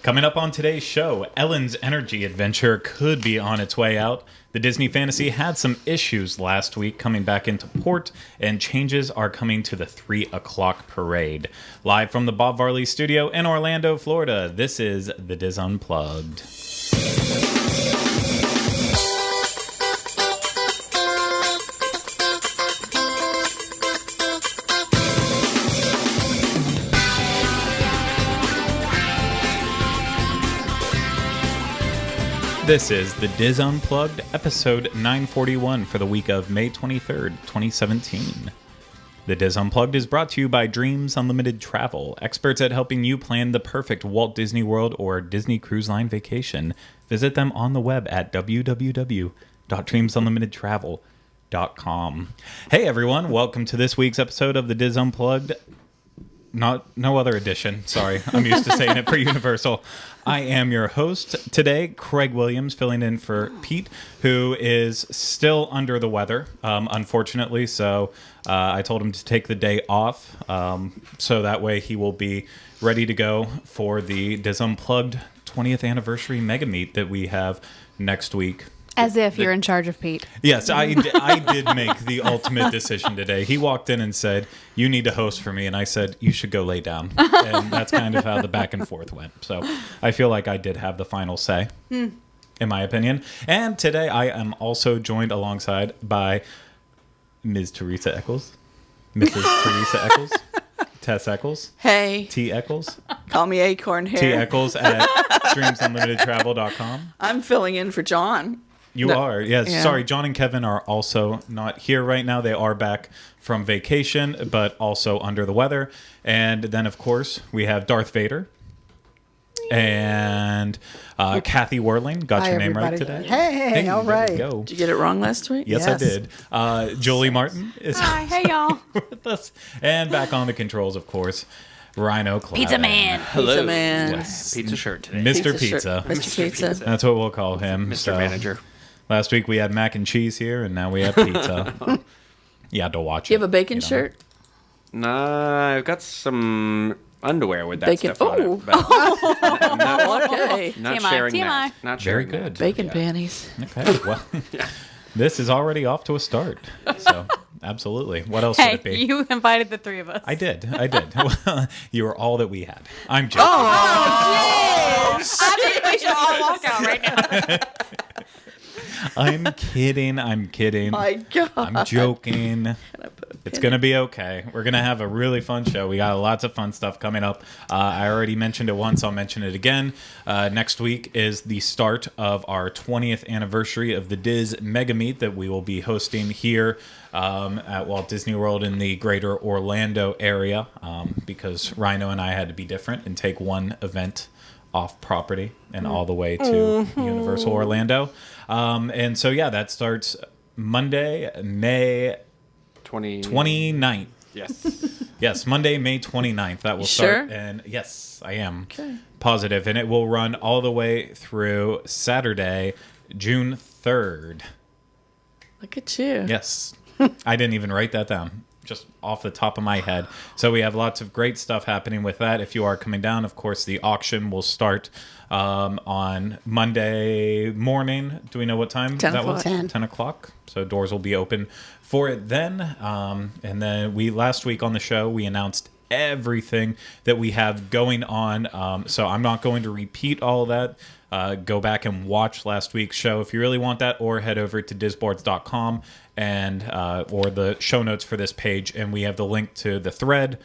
Coming up on today's show, Ellen's energy adventure could be on its way out. The Disney Fantasy had some issues last week coming back into port, and changes are coming to the 3 o'clock parade. Live from the Bob Varley studio in Orlando, Florida, this is The Diz Unplugged. This is The Diz Unplugged, episode 941 for the week of May 23rd, 2017. The Diz Unplugged is brought to you by Dreams Unlimited Travel, experts at helping you plan the perfect Walt Disney World or Disney Cruise Line vacation. Visit them on the web at www.dreamsunlimitedtravel.com. Hey everyone, welcome to this week's episode of The Diz Unplugged. No other edition. Sorry, I'm used to saying it for Universal. I am your host today, Craig Williams, filling in for Pete, who is still under the weather, unfortunately. So I told him to take the day off, so that way he will be ready to go for the Diz Unplugged 20th anniversary mega meet that we have next week. As if you're in charge of Pete. Yes, I did make the ultimate decision today. He walked in and said, "You need to host for me." And I said, "You should go lay down." And that's kind of how the back and forth went. So I feel like I did have the final say, in my opinion. And today I am also joined alongside by Ms. Teresa Eccles, Mrs. Teresa Eccles, Tess Eccles. Hey. T. Eccles. Call me Acorn Hair. T. Eccles at dreamsunlimitedtravel.com. I'm filling in for John. You are, yes. Yeah. Sorry, John and Kevin are also not here right now. They are back from vacation, but also under the weather. And then, of course, we have Darth Vader and Kathy Whirling. Got Hi, your name everybody. right today. Hey, all there right. we go. Did you get it wrong last week? Yes, Yes. I did. Julie Martin is Hi, hey y'all. with us. And back on the controls, of course, Rhino Cloud. Pizza Man. Pizza Man. Yes. Pizza shirt today. Mr. shirt. Pizza. Mr. Pizza. That's what we'll call him. Mr. Manager. Last week we had mac and cheese here, and now we have pizza. You had to watch it. You have a bacon you know. shirt? Nah, I've got some underwear with that Bacon- stuff on Ooh. it. But I'm not, Okay. not TMI, sharing TMI. that. Not Very sharing good. that. Bacon Yeah. panties. Okay, well, this is already off to a start. So, absolutely. What else would Hey, it be? you invited the three of us. I did. You were all that we had. I'm joking. I think we should all walk out right now. I'm kidding. My God. I'm joking. It's going to be okay. We're going to have a really fun show. We got lots of fun stuff coming up. I already mentioned it once. I'll mention it again. Next week is the start of our 20th anniversary of the Diz Mega Meet that we will be hosting here at Walt Disney World in the greater Orlando area, because Rhino and I had to be different and take one event off property and all the way to Universal Orlando. And so, yeah, that starts Monday, May 29th. Yes. Yes, Monday, May 29th. That will start. Sure? And yes, I am Okay. positive. And it will run all the way through Saturday, June 3rd. Look at you. Yes. I didn't even write that down, just off the top of my head. So we have lots of great stuff happening with that. If you are coming down, of course, the auction will start on Monday morning. Do we know what time 10 that was? o'clock. 10 o'clock. So doors will be open for it then. And then last week on the show, we announced everything that we have going on. So I'm not going to repeat all of that. Go back and watch last week's show if you really want that, or head over to disboards.com and or the show notes for this page, and we have the link to the thread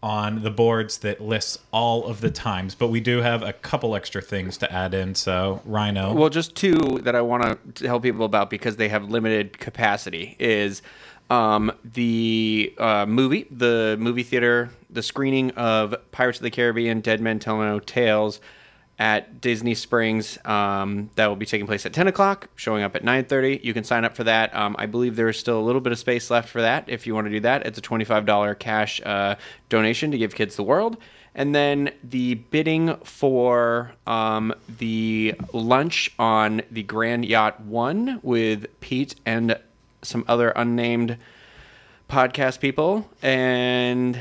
on the boards that lists all of the times. But we do have a couple extra things to add in. So Rhino, Well, just two that I want to tell people about because they have limited capacity is the movie theater, the screening of Pirates of the Caribbean, Dead Men Tell No Tales at Disney Springs. That will be taking place at 10 o'clock, showing up at 9:30. You can sign up for that. I believe there is still a little bit of space left for that if you want to do that. It's a $25 cash donation to give kids the world. And then the bidding for the lunch on the Grand Yacht 1 with Pete and some other unnamed podcast people. And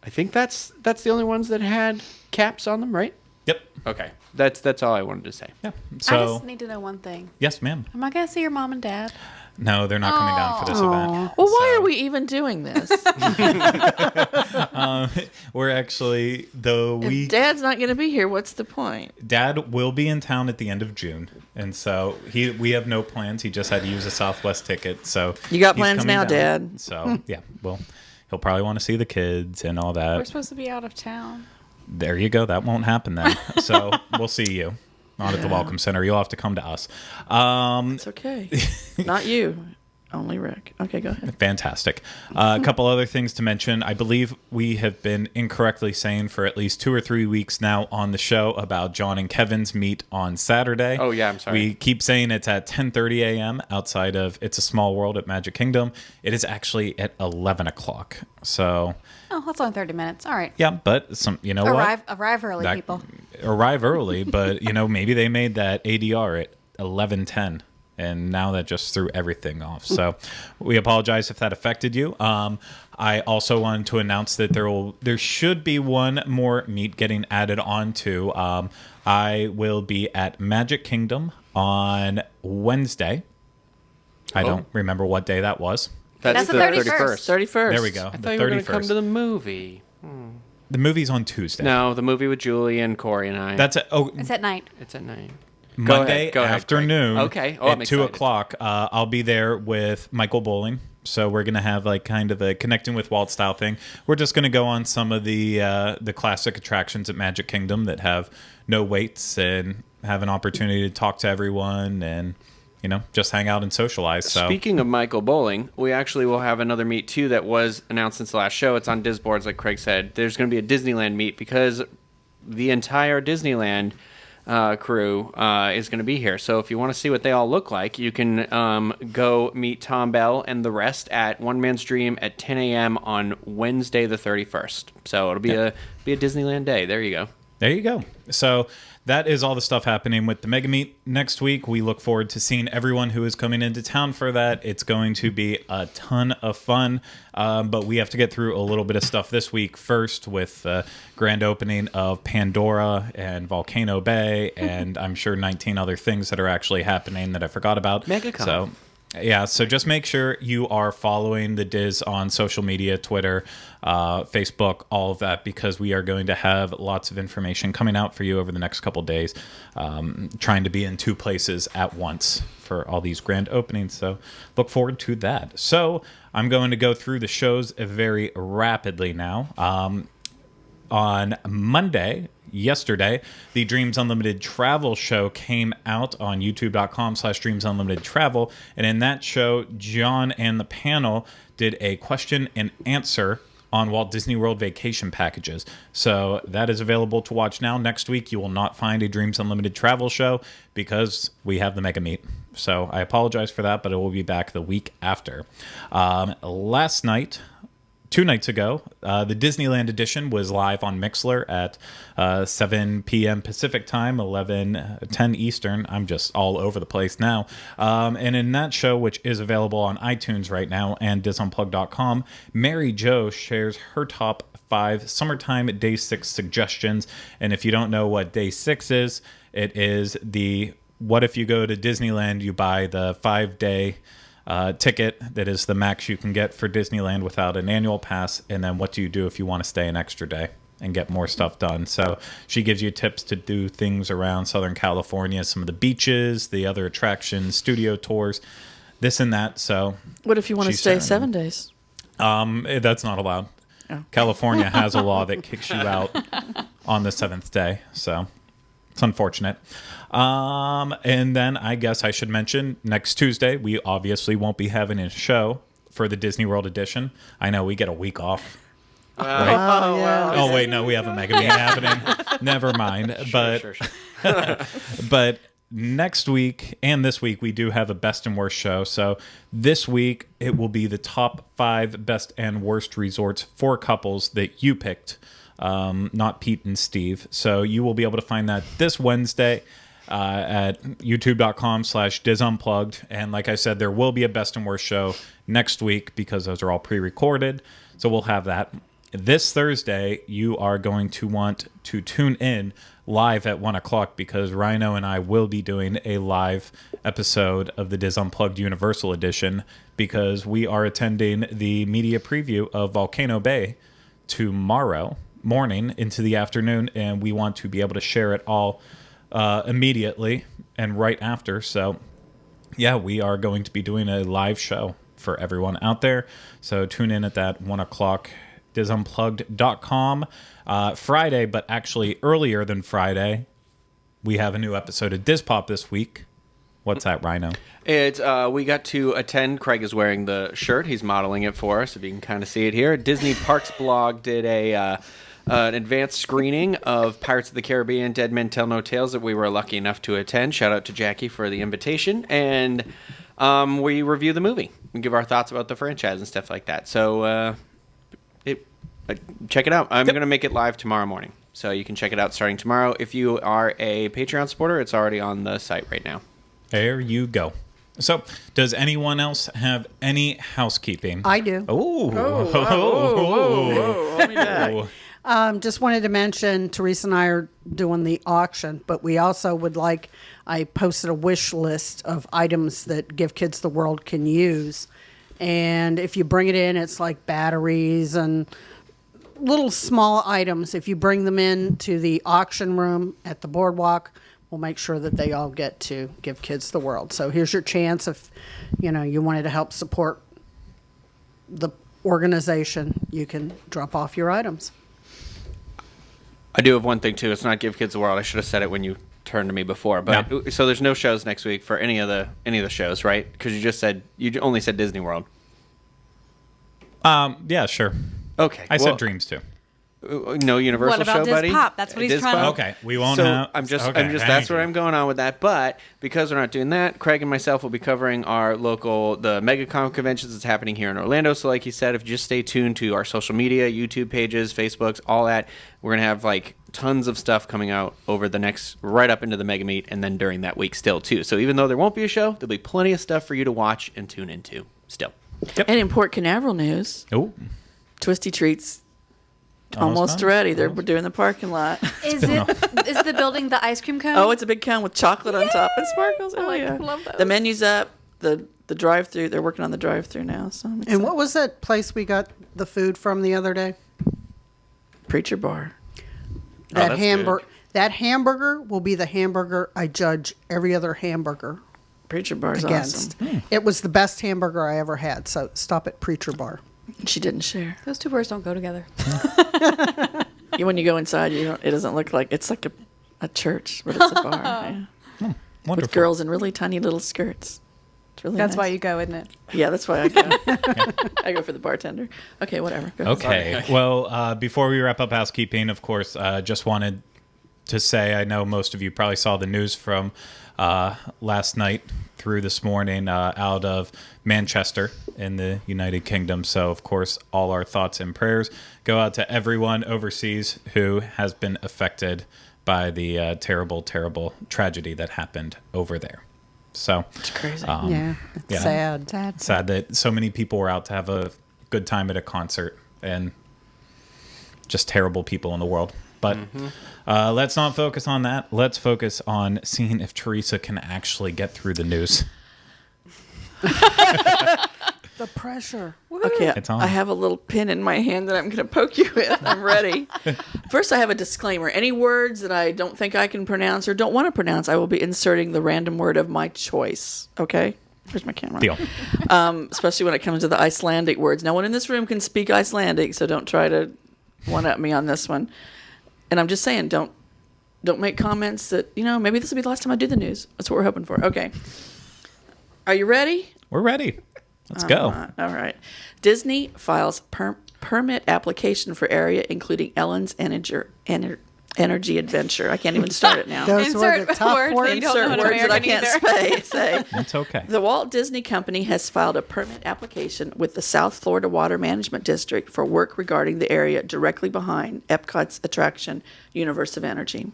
I think that's the only ones that had caps on them, right? Yep. Okay, that's all I wanted to say. Yeah. I So just need to know one thing. yes, ma'am. Am I going to see your mom and dad? No, they're not coming down for this event. Well, why So, are we even doing this? We're actually the If week. Dad's not going to be here, what's the point? Dad will be in town at the end of June, and so we have no plans. He just had to use a Southwest ticket, so You got he's plans coming now, down. Dad? So yeah, well, he'll probably want to see the kids and all We're that. supposed to be out of town. There you go. That won't happen then. So we'll see you. Not at the Yeah. Welcome Center. You'll have to come to us. It's okay. Not you. Only Rick. Okay, go ahead. Fantastic. A couple other things to mention. I believe we have been incorrectly saying for at least 2 or 3 weeks now on the show about John and Kevin's meet on Saturday. Oh, yeah, I'm sorry. We keep saying it's at 10:30 a.m. outside of It's a Small World at Magic Kingdom. It is actually at 11 o'clock. So, Oh, that's only 30 minutes. All right. yeah, but you know what? Arrive early, That- people. Arrive early, but maybe they made that ADR at 11:10. And now that just threw everything off. So we apologize if that affected you. I also wanted to announce that there should be one more meet getting added on to. I will be at Magic Kingdom on Wednesday. I don't remember what day that was. That's the 31st. 31st. There we go. I The thought you were going to come 31st. to the movie. The movie's on Tuesday. No, the movie with Julie and Corey and I. That's it. Oh, It's at night. It's at 9. Monday Go ahead, afternoon. Greg. Okay. Oh, I'm at 2 excited. o'clock. I'll be there with Michael Bowling. So we're gonna have like kind of a connecting with Walt style thing. We're just gonna go on some of the classic attractions at Magic Kingdom that have no waits and have an opportunity to talk to everyone and just hang out and socialize. So Speaking of Michael Bowling, we actually will have another meet too that was announced since the last show. It's on Disboards, like Craig said. There's going to be a Disneyland meet because the entire Disneyland crew is going to be here. So if you want to see what they all look like, you can go meet Tom Bell and the rest at One Man's Dream at 10 a.m. on Wednesday the 31st. So it'll be a Disneyland day. There you go. There you go. So that is all the stuff happening with the Mega Meet next week. We look forward to seeing everyone who is coming into town for that. It's going to be a ton of fun, but we have to get through a little bit of stuff this week first with the grand opening of Pandora and Volcano Bay, and I'm sure 19 other things that are actually happening that I forgot about. MegaCon. So yeah, so just make sure you are following the Diz on social media, Twitter, Facebook, all of that, because we are going to have lots of information coming out for you over the next couple days, trying to be in 2 places at once for all these grand openings. So look forward to that. So I'm going to go through the shows very rapidly now. On Monday, yesterday, the Dreams Unlimited Travel show came out on youtube.com/Dreams Unlimited Travel. And in that show, John and the panel did a question and answer on Walt Disney World vacation packages. So that is available to watch now. Next week, you will not find a Dreams Unlimited Travel show because we have the Mega Meet. So I apologize for that, but it will be back the week after. Last night, 2 nights ago, the Disneyland edition was live on Mixlr at 7 p.m. Pacific time, 10 Eastern. I'm just all over the place now. And in that show, which is available on iTunes right now and DisUnplug.com, Mary Jo shares her top 5 summertime day 6 suggestions. And if you don't know what day 6 is, it is what if you go to Disneyland, you buy the 5-day ticket that is the max you can get for Disneyland without an annual pass, and then what do you do if you want to stay an extra day and get more stuff done. So she gives you tips to do things around Southern California, some of the beaches, the other attractions, studio tours, this and that. So What if you want to she's stay sharing 7 days? that's not allowed. Oh. California has a law that kicks you out on the 7th day, so it's unfortunate. And then I guess I should mention next Tuesday, we obviously won't be having a show for the Disney World edition. I know we get a week off. Right? Oh, yeah. Oh, wait, no, we have a Mega Meet happening. Never mind. Sure. But next week and this week, we do have a best and worst show. So this week, it will be the top 5 best and worst resorts for couples that you picked, not Pete and Steve. So you will be able to find that this Wednesday at youtube.com/DizUnplugged. And like I said, there will be a best and worst show next week because those are all pre-recorded. So we'll have that. this Thursday, you are going to want to tune in live at 1 o'clock because Rhino and I will be doing a live episode of the Diz Unplugged Universal Edition because we are attending the media preview of Volcano Bay tomorrow morning into the afternoon, and we want to be able to share it all immediately and right after. So, yeah, we are going to be doing a live show for everyone out there. So tune in at that 1 o'clock. DizUnplugged.com. Friday, but actually earlier than Friday, we have a new episode of Diz Pop this week. What's that, Rhino? It's we got to attend. Craig is wearing the shirt. He's modeling it for us, if you can kind of see it here. Disney Parks Blog did an advanced screening of Pirates of the Caribbean: Dead Men Tell No Tales that we were lucky enough to attend. Shout out to Jackie for the invitation. And we review the movie and give our thoughts about the franchise and stuff like that. So check it out. I'm going to make it live tomorrow morning. So you can check it out starting tomorrow. If you are a Patreon supporter, it's already on the site right now. There you go. So, does anyone else have any housekeeping? I do. Hold me back. Just wanted to mention Teresa and I are doing the auction, but we also would like, I posted a wish list of items that Give Kids the World can use. And if you bring it in, it's like batteries and little small items. If you bring them in to the auction room at the boardwalk, we'll make sure that they all get to Give Kids the World. So here's your chance if, you wanted to help support the organization, you can drop off your items. I do have one thing too. It's not Give Kids the World. I should have said it when you turned to me before. But No. So there's no shows next week for any of the shows, right? Because you only said Disney World. Yeah, sure. Okay. I said Dreams too. No Universal What about show, Diz buddy. Pop? That's what he's Diz trying to- Pop? Okay, we won't So have... I'm just okay, that's thank where you. I'm going on with that. But because we're not doing that, Craig and myself will be covering the MegaCon conventions that's happening here in Orlando. So like you said, if you just stay tuned to our social media, YouTube pages, Facebooks, all that, we're going to have like tons of stuff coming out over the next, right up into the Mega Meet and then during that week still too. So even though there won't be a show, there'll be plenty of stuff for you to watch and tune into still. And in Port Canaveral news, Oh, Twisty Treats almost done? ready. They're doing the parking lot. Is the building the ice cream cone? Oh, it's a big cone with chocolate on top and sparkles. Oh, yeah. love those. The menu's up. The drive-through. They're working on the drive-through now. So I'm excited. And what was that place we got the food from the other day? Preacher Bar. That that's hamburger. good. That hamburger will be the hamburger I judge every other hamburger Preacher Bar's against. awesome. It was the best hamburger I ever had. So stop at Preacher Bar. She didn't share. Those two words don't go together. When you go inside, it doesn't look like it's like a church, but it's a bar. Yeah. wonderful. With girls in really tiny little skirts. It's really That's nice. why you go, isn't it? Yeah, that's why I go. I go for the bartender. Okay, whatever. Go ahead. Okay. Well, before we wrap up housekeeping, of course, just wanted to say I know most of you probably saw the news from last night through this morning out of Manchester in the United Kingdom. So, of course, all our thoughts and prayers go out to everyone overseas who has been affected by the terrible, terrible tragedy that happened over there. So, It's crazy. Yeah, it's yeah. sad. sad that so many people were out to have a good time at a concert and just terrible people in the world. But let's not focus on that. Let's focus on seeing if Teresa can actually get through the news. The pressure. Okay, It's on. I have a little pin in my hand that I'm going to poke you with. I'm ready. First, I have a disclaimer. Any words that I don't think I can pronounce or don't want to pronounce, I will be inserting the random word of my choice. Okay? Where's my camera? Deal. Especially when it comes to the Icelandic words. No one in this room can speak Icelandic, so don't try to one-up me on this one. And I'm just saying, don't make comments that, maybe this will be the last time I do the news. That's what we're hoping for. Okay. Are you ready? We're ready. Let's go. All right. Disney files permit application for area including Ellen's Energy Adventure. I can't even start it now. Those were the Insert tough words that words. you don't know Insert how to words that I American can't either. say. It's okay. The Walt Disney Company has filed a permit application with the South Florida Water Management District for work regarding the area directly behind Epcot's attraction, Universe of Energy,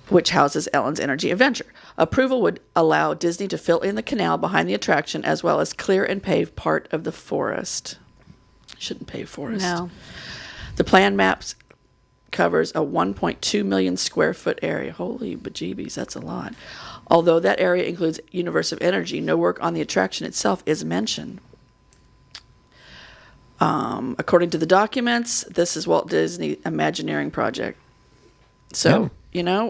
which houses Ellen's Energy Adventure. Approval would allow Disney to fill in the canal behind the attraction as well as clear and pave part of the forest. Shouldn't pave forest. No. The plan maps covers a 1.2 million square foot area. Holy bejeebies, that's a lot. Although that area includes Universe of Energy, no work on the attraction itself is mentioned. According to the documents, this is Walt Disney Imagineering project. So,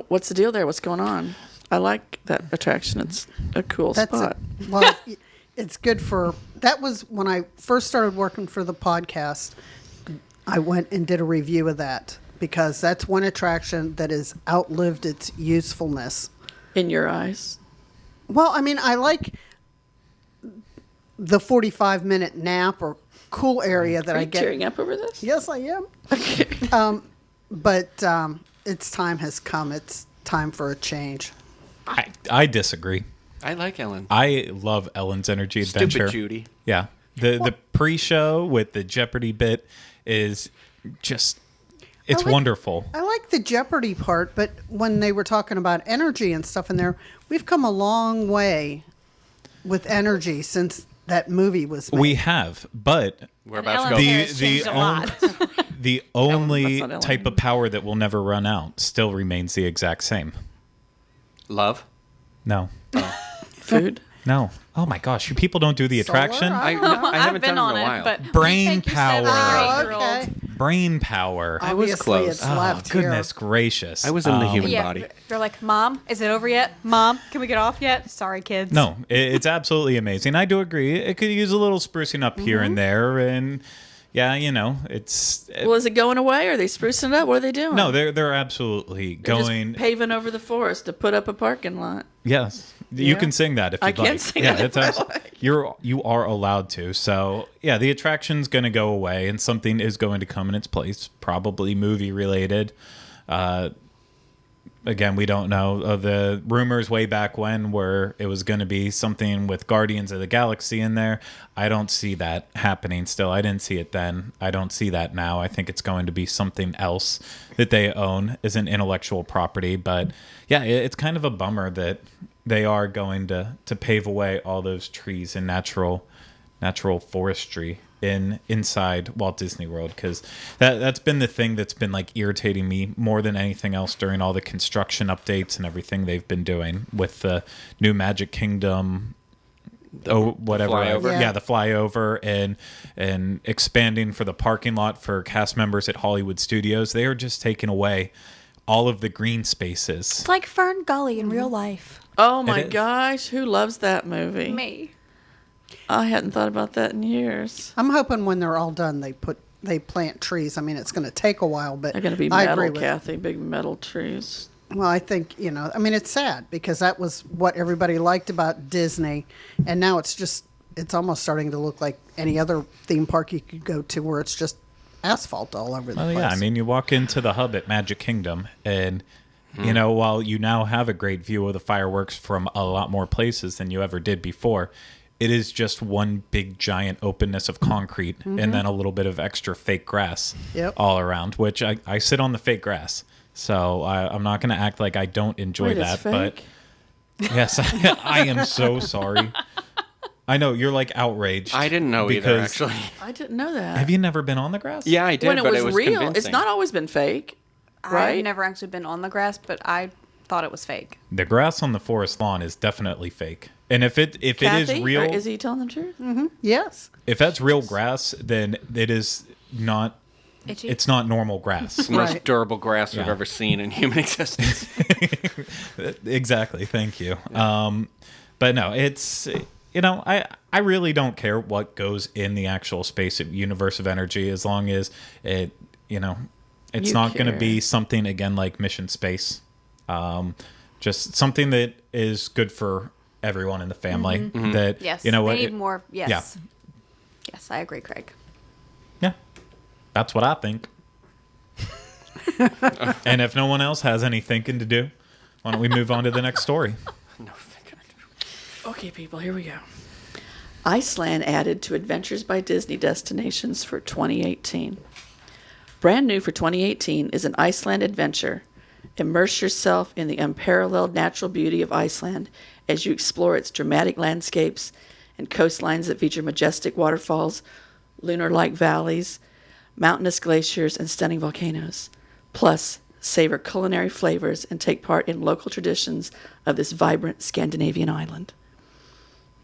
what's the deal there? What's going on? I like that attraction. It's a cool spot. Well, it's good for, that was when I first started working for the podcast, I went and did a review of that because that's one attraction that has outlived its usefulness. In your eyes? Well, I mean, I like the 45-minute nap or cool area that Are I you get. tearing up over this? Yes, I am. But its time has come. It's time for a change. I disagree. I like Ellen. I love Ellen's Energy Adventure. Stupid Judy. Yeah. The pre-show with the Jeopardy bit is just, it's wonderful. I like the Jeopardy part, but when they were talking about energy and stuff in there, we've come a long way with energy since that movie was made. We have, but We're And about to go. Ellen's hair has changed a lot. the only Ellen. type of power that will never run out still remains the exact same. Love. No. Food? No. Oh my gosh, you people don't do the Solar? attraction? I I've haven't been done on it in a it, while. but Brain we take your power. 7 or Oh, 8-year-old. okay. Brain power. I was Obviously, close. it's Oh, left goodness here. gracious. I was in the human Yeah, body. they're like, Mom, is it over yet? Mom, can we get off yet? Sorry, kids. No, it's absolutely amazing. I do agree. It could use a little sprucing up here and there, and yeah, it's Well, is it going away? Are they sprucing it up? What are they doing? no, they're absolutely They're just going. paving over the forest to put up a parking lot. Yes, you can sing that if I you'd can like. sing yeah, that if it's I you are allowed to. So yeah, the attraction's going to go away, and something is going to come in its place, probably movie related. Again, we don't know. The rumors way back when were it was going to be something with Guardians of the Galaxy in there. I don't see that happening still. I didn't see it then. I don't see that now. I think it's going to be something else that they own as an intellectual property. But yeah, it's kind of a bummer that they are going to pave away all those trees and natural forestry inside Walt Disney World, because that's been the thing that's been like irritating me more than anything else during all the construction updates and everything they've been doing with the new Magic Kingdom, whatever, flyover. yeah, the flyover and expanding for the parking lot for cast members at Hollywood Studios. They are just taking away all of the green spaces. It's like Fern Gully in real life. Oh my is. gosh, who loves that movie? Me. I hadn't thought about that in years. I'm hoping when they're all done, they plant trees. I mean, it's going to take a while, but They're going to be I metal, agree with Kathy, big metal trees. Well, I think, I mean, it's sad because that was what everybody liked about Disney. And now it's almost starting to look like any other theme park you could go to where it's just asphalt all over the Well, place. yeah, I mean, you walk into the hub at Magic Kingdom, and while you now have a great view of the fireworks from a lot more places than you ever did before, it is just one big giant openness of concrete and then a little bit of extra fake grass all around, which I sit on the fake grass. So I'm not going to act like I don't enjoy Wait, that. it's fake? But yes, I am so sorry. I know you're like outraged. I didn't know either, because- actually. I didn't know that. Have you never been on the grass? Yeah, I did, when it but was, it was real, convincing. it's not always been fake, right? I've never actually been on the grass, but I thought it was fake. The grass on the forest lawn is definitely fake. And if it Kathy, is real, or is he telling the truth? Yes. if that's real grass, then it is not. Itchy. It's not normal grass. It's the most Right. durable grass we've Yeah. ever seen in human existence. Exactly. Thank you. But no, it's I really don't care what goes in the actual space of Universe of Energy as long as it's You not going to care. be something again like Mission Space. Just something that is good for everyone in the family. That Yes. you know they what? need more. Yes. Yeah. Yes, I agree, Craig. Yeah, that's what I think. And if no one else has any thinking to do, why don't we move on to the next story? Okay, people, here we go. Iceland added to Adventures by Disney destinations for 2018. Brand new for 2018 is an Iceland adventure. Immerse yourself in the unparalleled natural beauty of Iceland as you explore its dramatic landscapes and coastlines that feature majestic waterfalls, lunar-like valleys, mountainous glaciers, and stunning volcanoes. Plus, savor culinary flavors and take part in local traditions of this vibrant Scandinavian island.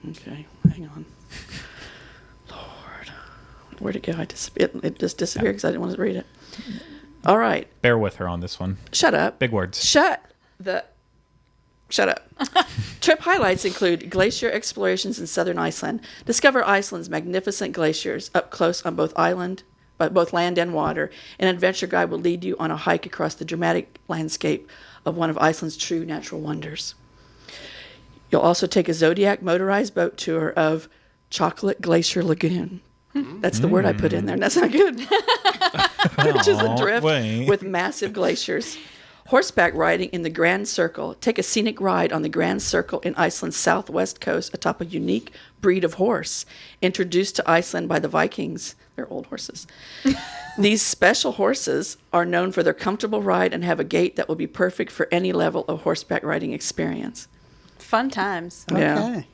Okay, hang on. Lord, where'd it go? It just disappeared because I didn't want to read it. All right. Bear with her on this one. Shut up. Big words. Shut up. Trip highlights include glacier explorations in southern Iceland. Discover Iceland's magnificent glaciers up close on both land and water. An adventure guide will lead you on a hike across the dramatic landscape of one of Iceland's true natural wonders. You'll also take a Zodiac motorized boat tour of Chocolate Glacier Lagoon. That's the word I put in there, and that's not good. Which is a drift with massive glaciers. Horseback riding in the Grand Circle. Take a scenic ride on the Grand Circle in Iceland's southwest coast atop a unique breed of horse introduced to Iceland by the Vikings. They're old horses. These special horses are known for their comfortable ride and have a gait that will be perfect for any level of horseback riding experience. Fun times. Yeah. Okay.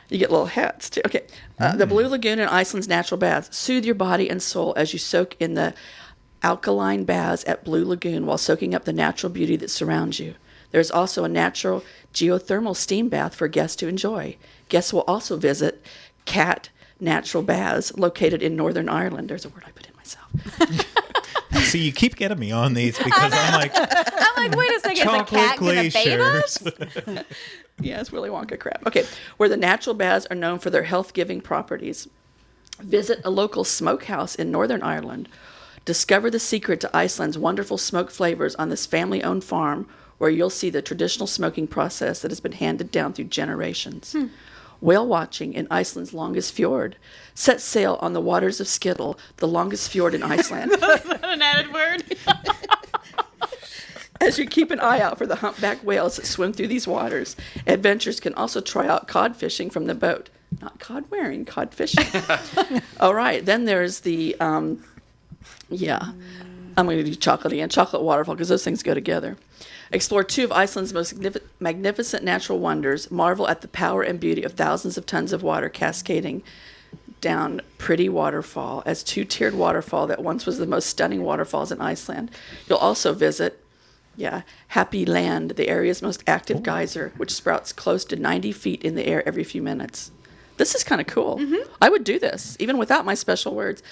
You get little hats, too. Okay. The Blue Lagoon in Iceland's natural baths. Soothe your body and soul as you soak in the alkaline baths at Blue Lagoon while soaking up the natural beauty that surrounds you. There's also a natural geothermal steam bath for guests to enjoy. Guests will also visit Cat Natural Baths located in Northern Ireland. There's a word I put in myself. See, you keep getting me on these because I'm like, wait a second, is a chocolate cat going to bathe glaciers. us? Yeah, it's Willy Wonka crap. Okay, where the natural baths are known for their health-giving properties. Visit a local smokehouse in Northern Ireland. Discover the secret to Iceland's wonderful smoke flavors on this family-owned farm where you'll see the traditional smoking process that has been handed down through generations. Whale watching in Iceland's longest fjord. Set sail on the waters of Skittle, the longest fjord in Iceland. An added word. As you keep an eye out for the humpback whales that swim through these waters, adventurers can also try out cod fishing from the boat. Not cod wearing, cod fishing. All right, then there's the, I'm going to do chocolatey and chocolate waterfall because those things go together. Explore two of Iceland's most magnificent natural wonders. Marvel at the power and beauty of thousands of tons of water cascading down Pretty Waterfall as two-tiered waterfall that once was the most stunning waterfalls in Iceland. You'll also visit Happy Land, the area's most active geyser, which sprouts close to 90 feet in the air every few minutes. This is kind of cool. I would do this, even without my special words.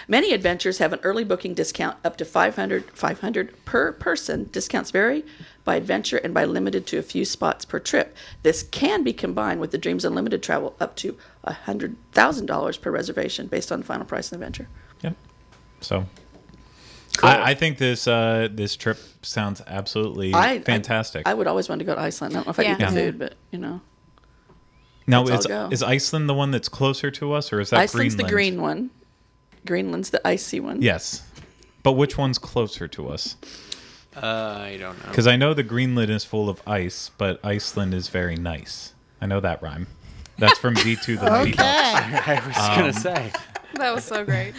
Many adventures have an early booking discount up to $500 per person. Discounts vary by adventure and by limited to a few spots per trip. This can be combined with the Dreams Unlimited travel up to $100,000 per reservation based on the final price of the adventure. Yep. So Cool. I think this trip sounds absolutely fantastic. I would always want to go to Iceland. I don't know if I eat the food, but Now, let's all go. is Iceland the one that's closer to us, or is that Iceland's Greenland? the green one. Greenland's the icy one. Yes. But which one's closer to us? I don't know. Because I know the Greenland is full of ice, but Iceland is very nice. I know that rhyme. That's from D2 the Lady Ducks. I was going to say. That was so great.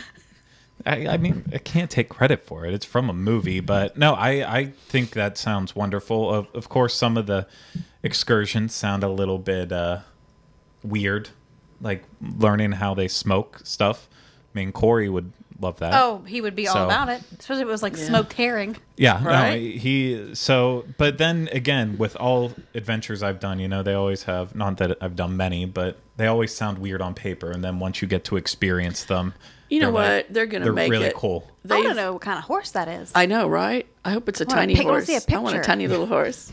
I mean, I can't take credit for it. It's from a movie, but no, I think that sounds wonderful. Of course, some of the excursions sound a little bit weird, like learning how they smoke stuff. I mean, Corey would love that. Oh, he would be all about it. Especially if it was like smoked herring. Yeah, Right? But then again, with all adventures I've done, they always have, not that I've done many, but they always sound weird on paper. And then once you get to experience them, You know what? They're going to make really it. cool. I don't know what kind of horse that is. I know, right? I hope it's a tiny horse. See a I want a picture. tiny little horse.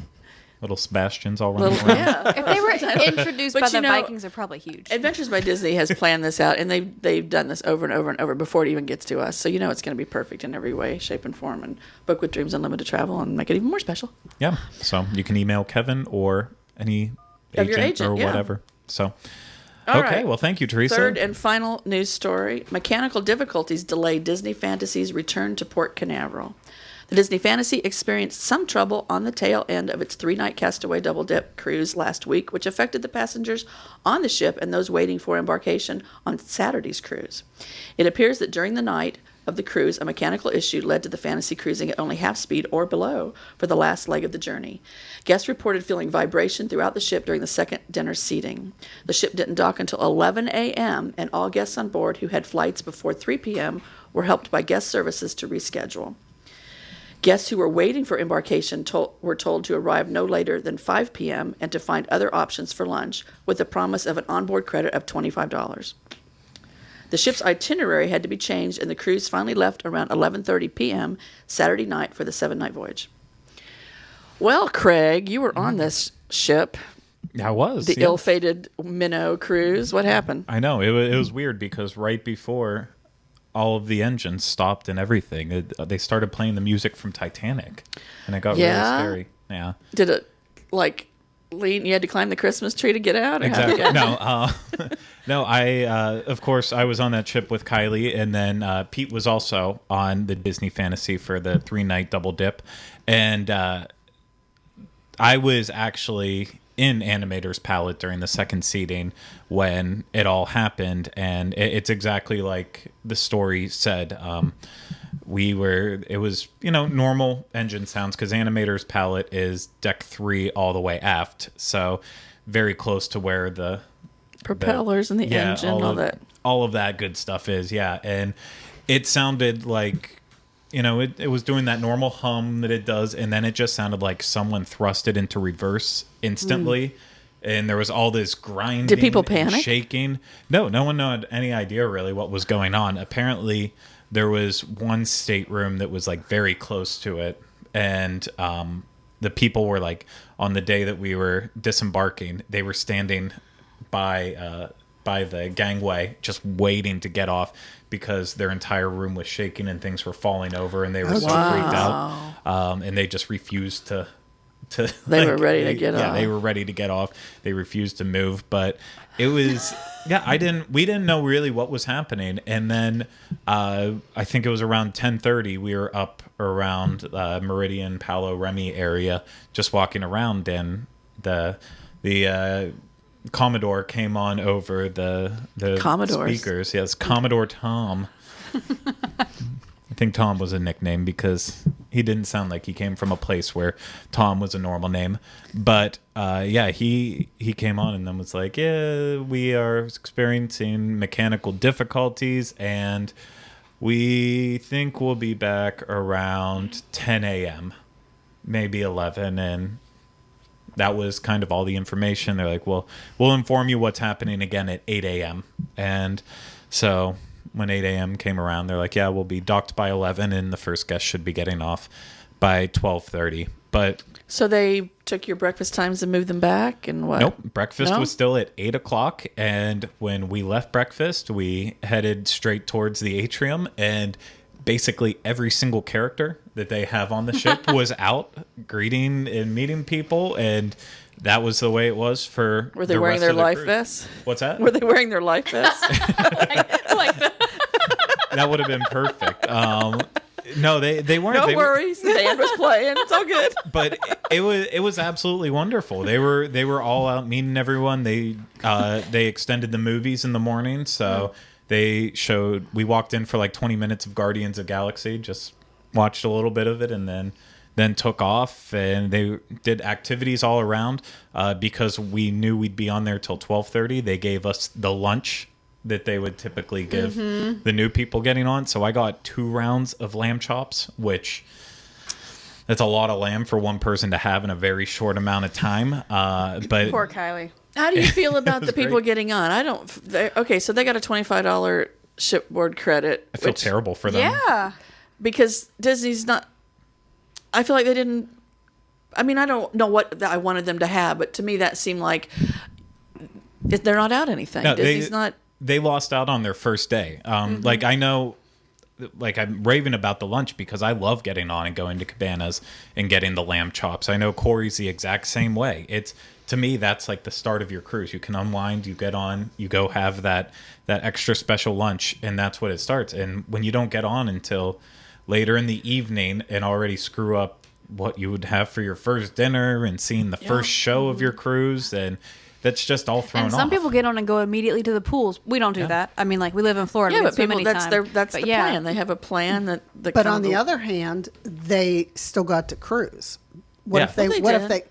Little Sebastians all running around. Yeah. If they were introduced But by you the know, Vikings, they're probably huge. Adventures by Disney has planned this out, and they've done this over and over and over before it even gets to us. So it's going to be perfect in every way, shape, and form. And book with Dreams Unlimited Travel and make it even more special. Yeah. So you can email Kevin or any Of your agent or agent, yeah. whatever. So, All okay. right. Well, thank you, Teresa. Third and final news story. Mechanical difficulties delay Disney Fantasy's return to Port Canaveral. The Disney Fantasy experienced some trouble on the tail end of its 3-night Castaway double-dip cruise last week, which affected the passengers on the ship and those waiting for embarkation on Saturday's cruise. It appears that during the night, of the cruise, a mechanical issue led to the Fantasy cruising at only half speed or below for the last leg of the journey. Guests reported feeling vibration throughout the ship during the second dinner seating. The ship didn't dock until 11 a.m., and all guests on board who had flights before 3 p.m. were helped by guest services to reschedule. Guests who were waiting for embarkation were told to arrive no later than 5 p.m. and to find other options for lunch, with the promise of an onboard credit of $25. The ship's itinerary had to be changed, and the cruise finally left around 11:30 p.m. Saturday night for the 7-night voyage. Well, Craig, you were on this ship, I was. the ill-fated Minnow cruise. What happened? I know. It was weird because right before all of the engines stopped and everything, they started playing the music from Titanic, and it got really scary. Yeah. Did it, lean? You had to climb the Christmas tree to get out? Or Exactly. No, of course, I was on that ship with Kylie, and then Pete was also on the Disney Fantasy for the 3-night double dip. And I was actually in Animator's Palette during the second seating when it all happened. And it's exactly like the story said. It was, normal engine sounds because Animator's Palette is deck 3 all the way aft. So very close to where the propellers and the engine, all of that good stuff is. Yeah. And it sounded like, it was doing that normal hum that it does. And then it just sounded like someone thrust it into reverse instantly. And there was all this grinding. Did people panic? And shaking. No one had any idea really what was going on. Apparently there was one stateroom that was very close to it. And, the people were on the day that we were disembarking, they were standing by the gangway just waiting to get off because their entire room was shaking and things were falling over and they were so freaked out. And they just refused to they were ready to get off. Yeah, they were ready to get off. They refused to move, but it was we didn't know really what was happening. And then I think it was around 10:30 we were up around Meridian, Palo Remy area just walking around, and the Commodore came on over the speakers. Yes, Commodore Tom. I think Tom was a nickname because he didn't sound like he came from a place where Tom was a normal name. But he came on and then was like, yeah, we are experiencing mechanical difficulties and we think we'll be back around 10 a.m., maybe 11. And that was kind of all the information. They're like, well, we'll inform you what's happening again at 8 a.m. And so when 8 a.m. came around, they're like, yeah, we'll be docked by 11 and the first guest should be getting off by 12:30. But so they took your breakfast times and moved them back, and what? Nope. Breakfast was still at 8 o'clock. And when we left breakfast, we headed straight towards the atrium, and basically every single character that they have on the ship was out greeting and meeting people, and that was the way it was for Were they wearing their life vests? What's that? Were they wearing their life vests? That would have been perfect. No, they weren't. No worries. The band was playing. It's all good. But it was absolutely wonderful. They were all out meeting everyone. They extended the movies in the morning, so we walked in for 20 minutes of Guardians of Galaxy, just watched a little bit of it, and then took off, and they did activities all around because we knew we'd be on there till 12:30. They gave us the lunch that they would typically give the new people getting on. So I got 2 rounds of lamb chops, which that's a lot of lamb for one person to have in a very short amount of time. But Poor Kylie. How do you feel about the people great. getting on? So they got a $25 shipboard credit. I feel terrible for them. Yeah. Because Disney's not. I feel like they didn't. I mean, I don't know what I wanted them to have, but to me that seemed like they're not out anything. No, Disney's not. They lost out on their first day. I know, I'm raving about the lunch because I love getting on and going to Cabanas and getting the lamb chops. I know Corey's the exact same way. To me, that's like the start of your cruise. You can unwind, you get on, you go have that extra special lunch, and that's what it starts. And when you don't get on until later in the evening and already screw up what you would have for your first dinner and seeing the first show of your cruise, and that's just all thrown And some off. people get on and go immediately to the pools. We don't do that. I mean, like, we live in Florida. Yeah, we but swim people, that's anytime. that's But the yeah. plan. They have a plan that. But kind on of the other hand, they still got to cruise. What Yeah. if they? Well, they what if did. they?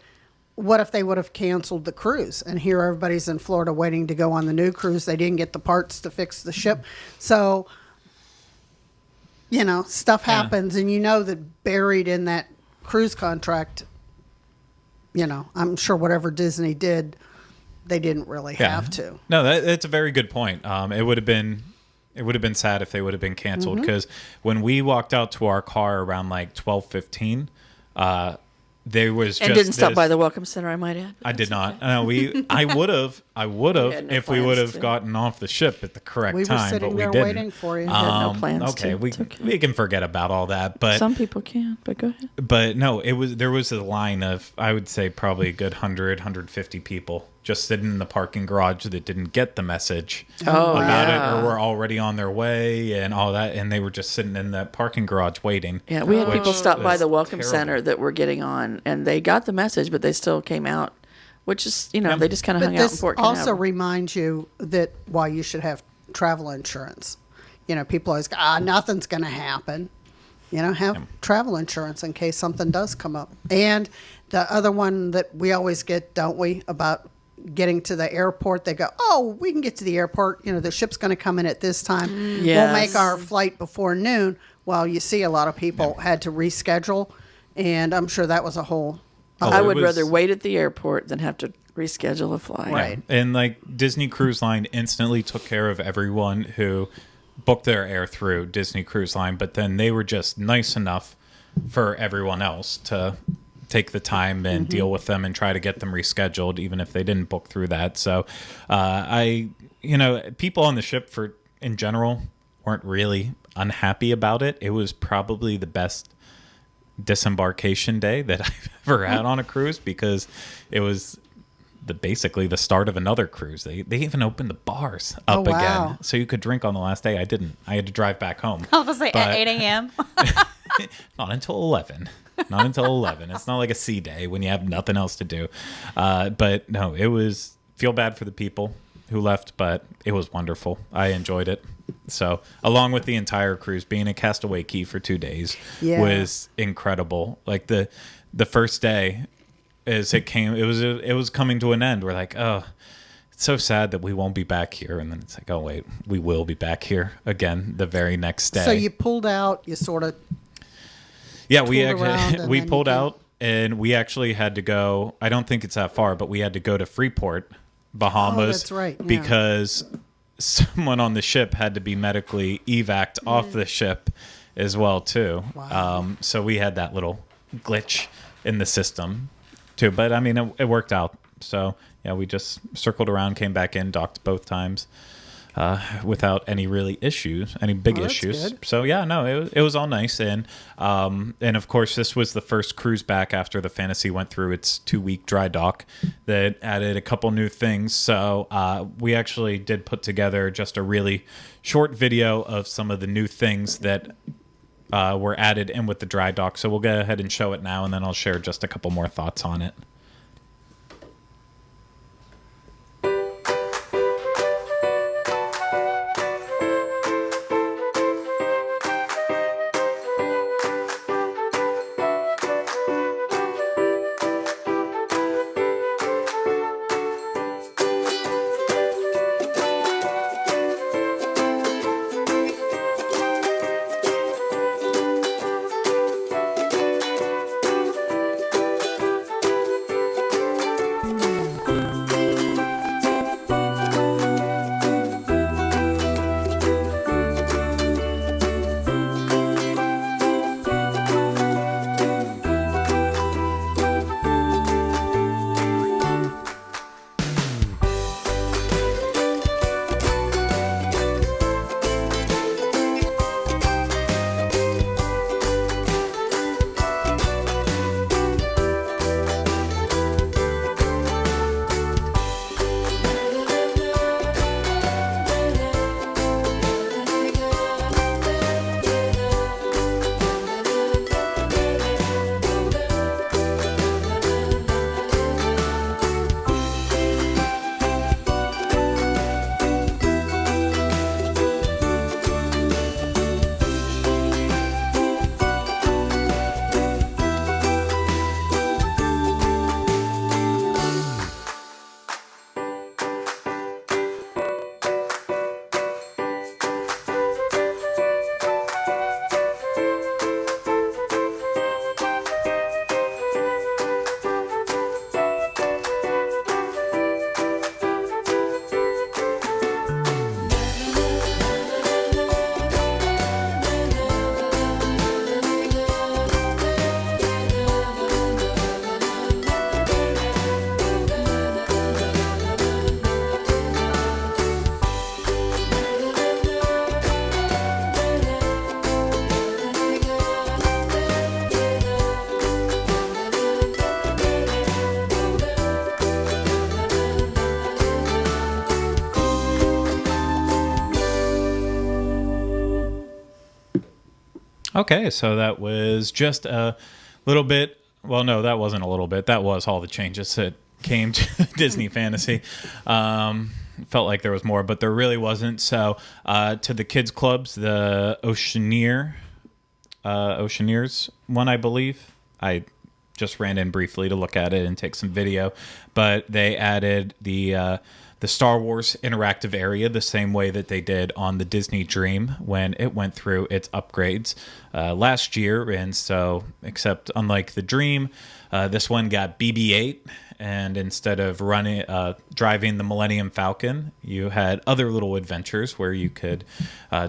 What if they would have canceled the cruise? And here everybody's in Florida waiting to go on the new cruise. They didn't get the parts to fix the ship, so stuff Yeah. happens, and that buried in that cruise contract. I'm sure whatever Disney did, they didn't really have to. No, that's a very good point. It would have been sad if they would have been canceled, because when we walked out to our car around like 12:15, there was just and didn't stop this- by the Welcome Center, I might add. I did not. I would have had no if we would plans have to. gotten off the ship at the correct We were time, sitting but we there didn't. waiting for you. We had no plans Okay, to. we It's okay. we can forget about all that, but Some people can, but go ahead. but no, there was a line of, I would say, probably a good 150 people just sitting in the parking garage that didn't get the message about yeah. it, or were already on their way and all that, and they were just sitting in that parking garage waiting. Yeah, we had which people stop by was the Welcome terrible. Center that were getting on, and they got the message, but they still came out, which is, they just kind of But hung out in this Port also Canaveral. reminds you that why you should have travel insurance. People always go, nothing's going to happen. Have travel insurance in case something does come up. And the other one that we always get, don't we, about getting to the airport, they go, we can get to the airport. The ship's going to come in at this time. We'll Yes. make our flight before noon. Well, you see a lot of people had to reschedule, and I'm sure that was a whole... Oh, I it would was- rather wait at the airport than have to reschedule a flight. Right. And like Disney Cruise Line instantly took care of everyone who booked their air through Disney Cruise Line, but then they were just nice enough for everyone else to take the time and deal with them and try to get them rescheduled, even if they didn't book through that. So people on the ship in general weren't really unhappy about it. It was probably the best disembarkation day that I've ever had on a cruise, because it was basically the start of another cruise. They even opened the bars up wow. again, so you could drink on the last day. I didn't. I had to drive back home. I was going to say, But- at 8 a.m. Not until 11. Not until 11. It's not like a sea day when you have nothing else to do. But no, feel bad for the people who left, but it was wonderful. I enjoyed it. So, along with the entire cruise, being a Castaway Key for 2 days was incredible. Like the first day, as it came, it was coming to an end. We're like, oh, it's so sad that we won't be back here. And then it's like, oh wait, we will be back here again the very next day. So you pulled out, you sort of... Yeah, toured around and we then you pulled came- out, and we actually had to go. I don't think it's that far, but we had to go to Freeport, Bahamas. that's right, yeah. Because someone on the ship had to be medically evac'd off the ship as well too. Wow. So we had that little glitch in the system too. But I mean, it worked out. So yeah, we just circled around, came back in, docked both times. Without any really issues, any big that's issues. good. So yeah, no, it was all nice, and of course this was the first cruise back after the Fantasy went through its 2-week dry dock that added a couple new things. So we actually did put together just a really short video of some of the new things that were added in with the dry dock. So we'll go ahead and show it now, and then I'll share just a couple more thoughts on it. Okay, so that was just a little bit. Well, no, that wasn't a little bit. That was all the changes that came to Disney Fantasy. Felt like there was more, but there really wasn't. So, to the kids' clubs, the Oceaneers one, I believe. I just ran in briefly to look at it and take some video, but they added the Star Wars interactive area the same way that they did on the Disney Dream when it went through its upgrades last year. And so, except unlike the Dream, this one got BB-8, and instead of driving the Millennium Falcon, you had other little adventures where you could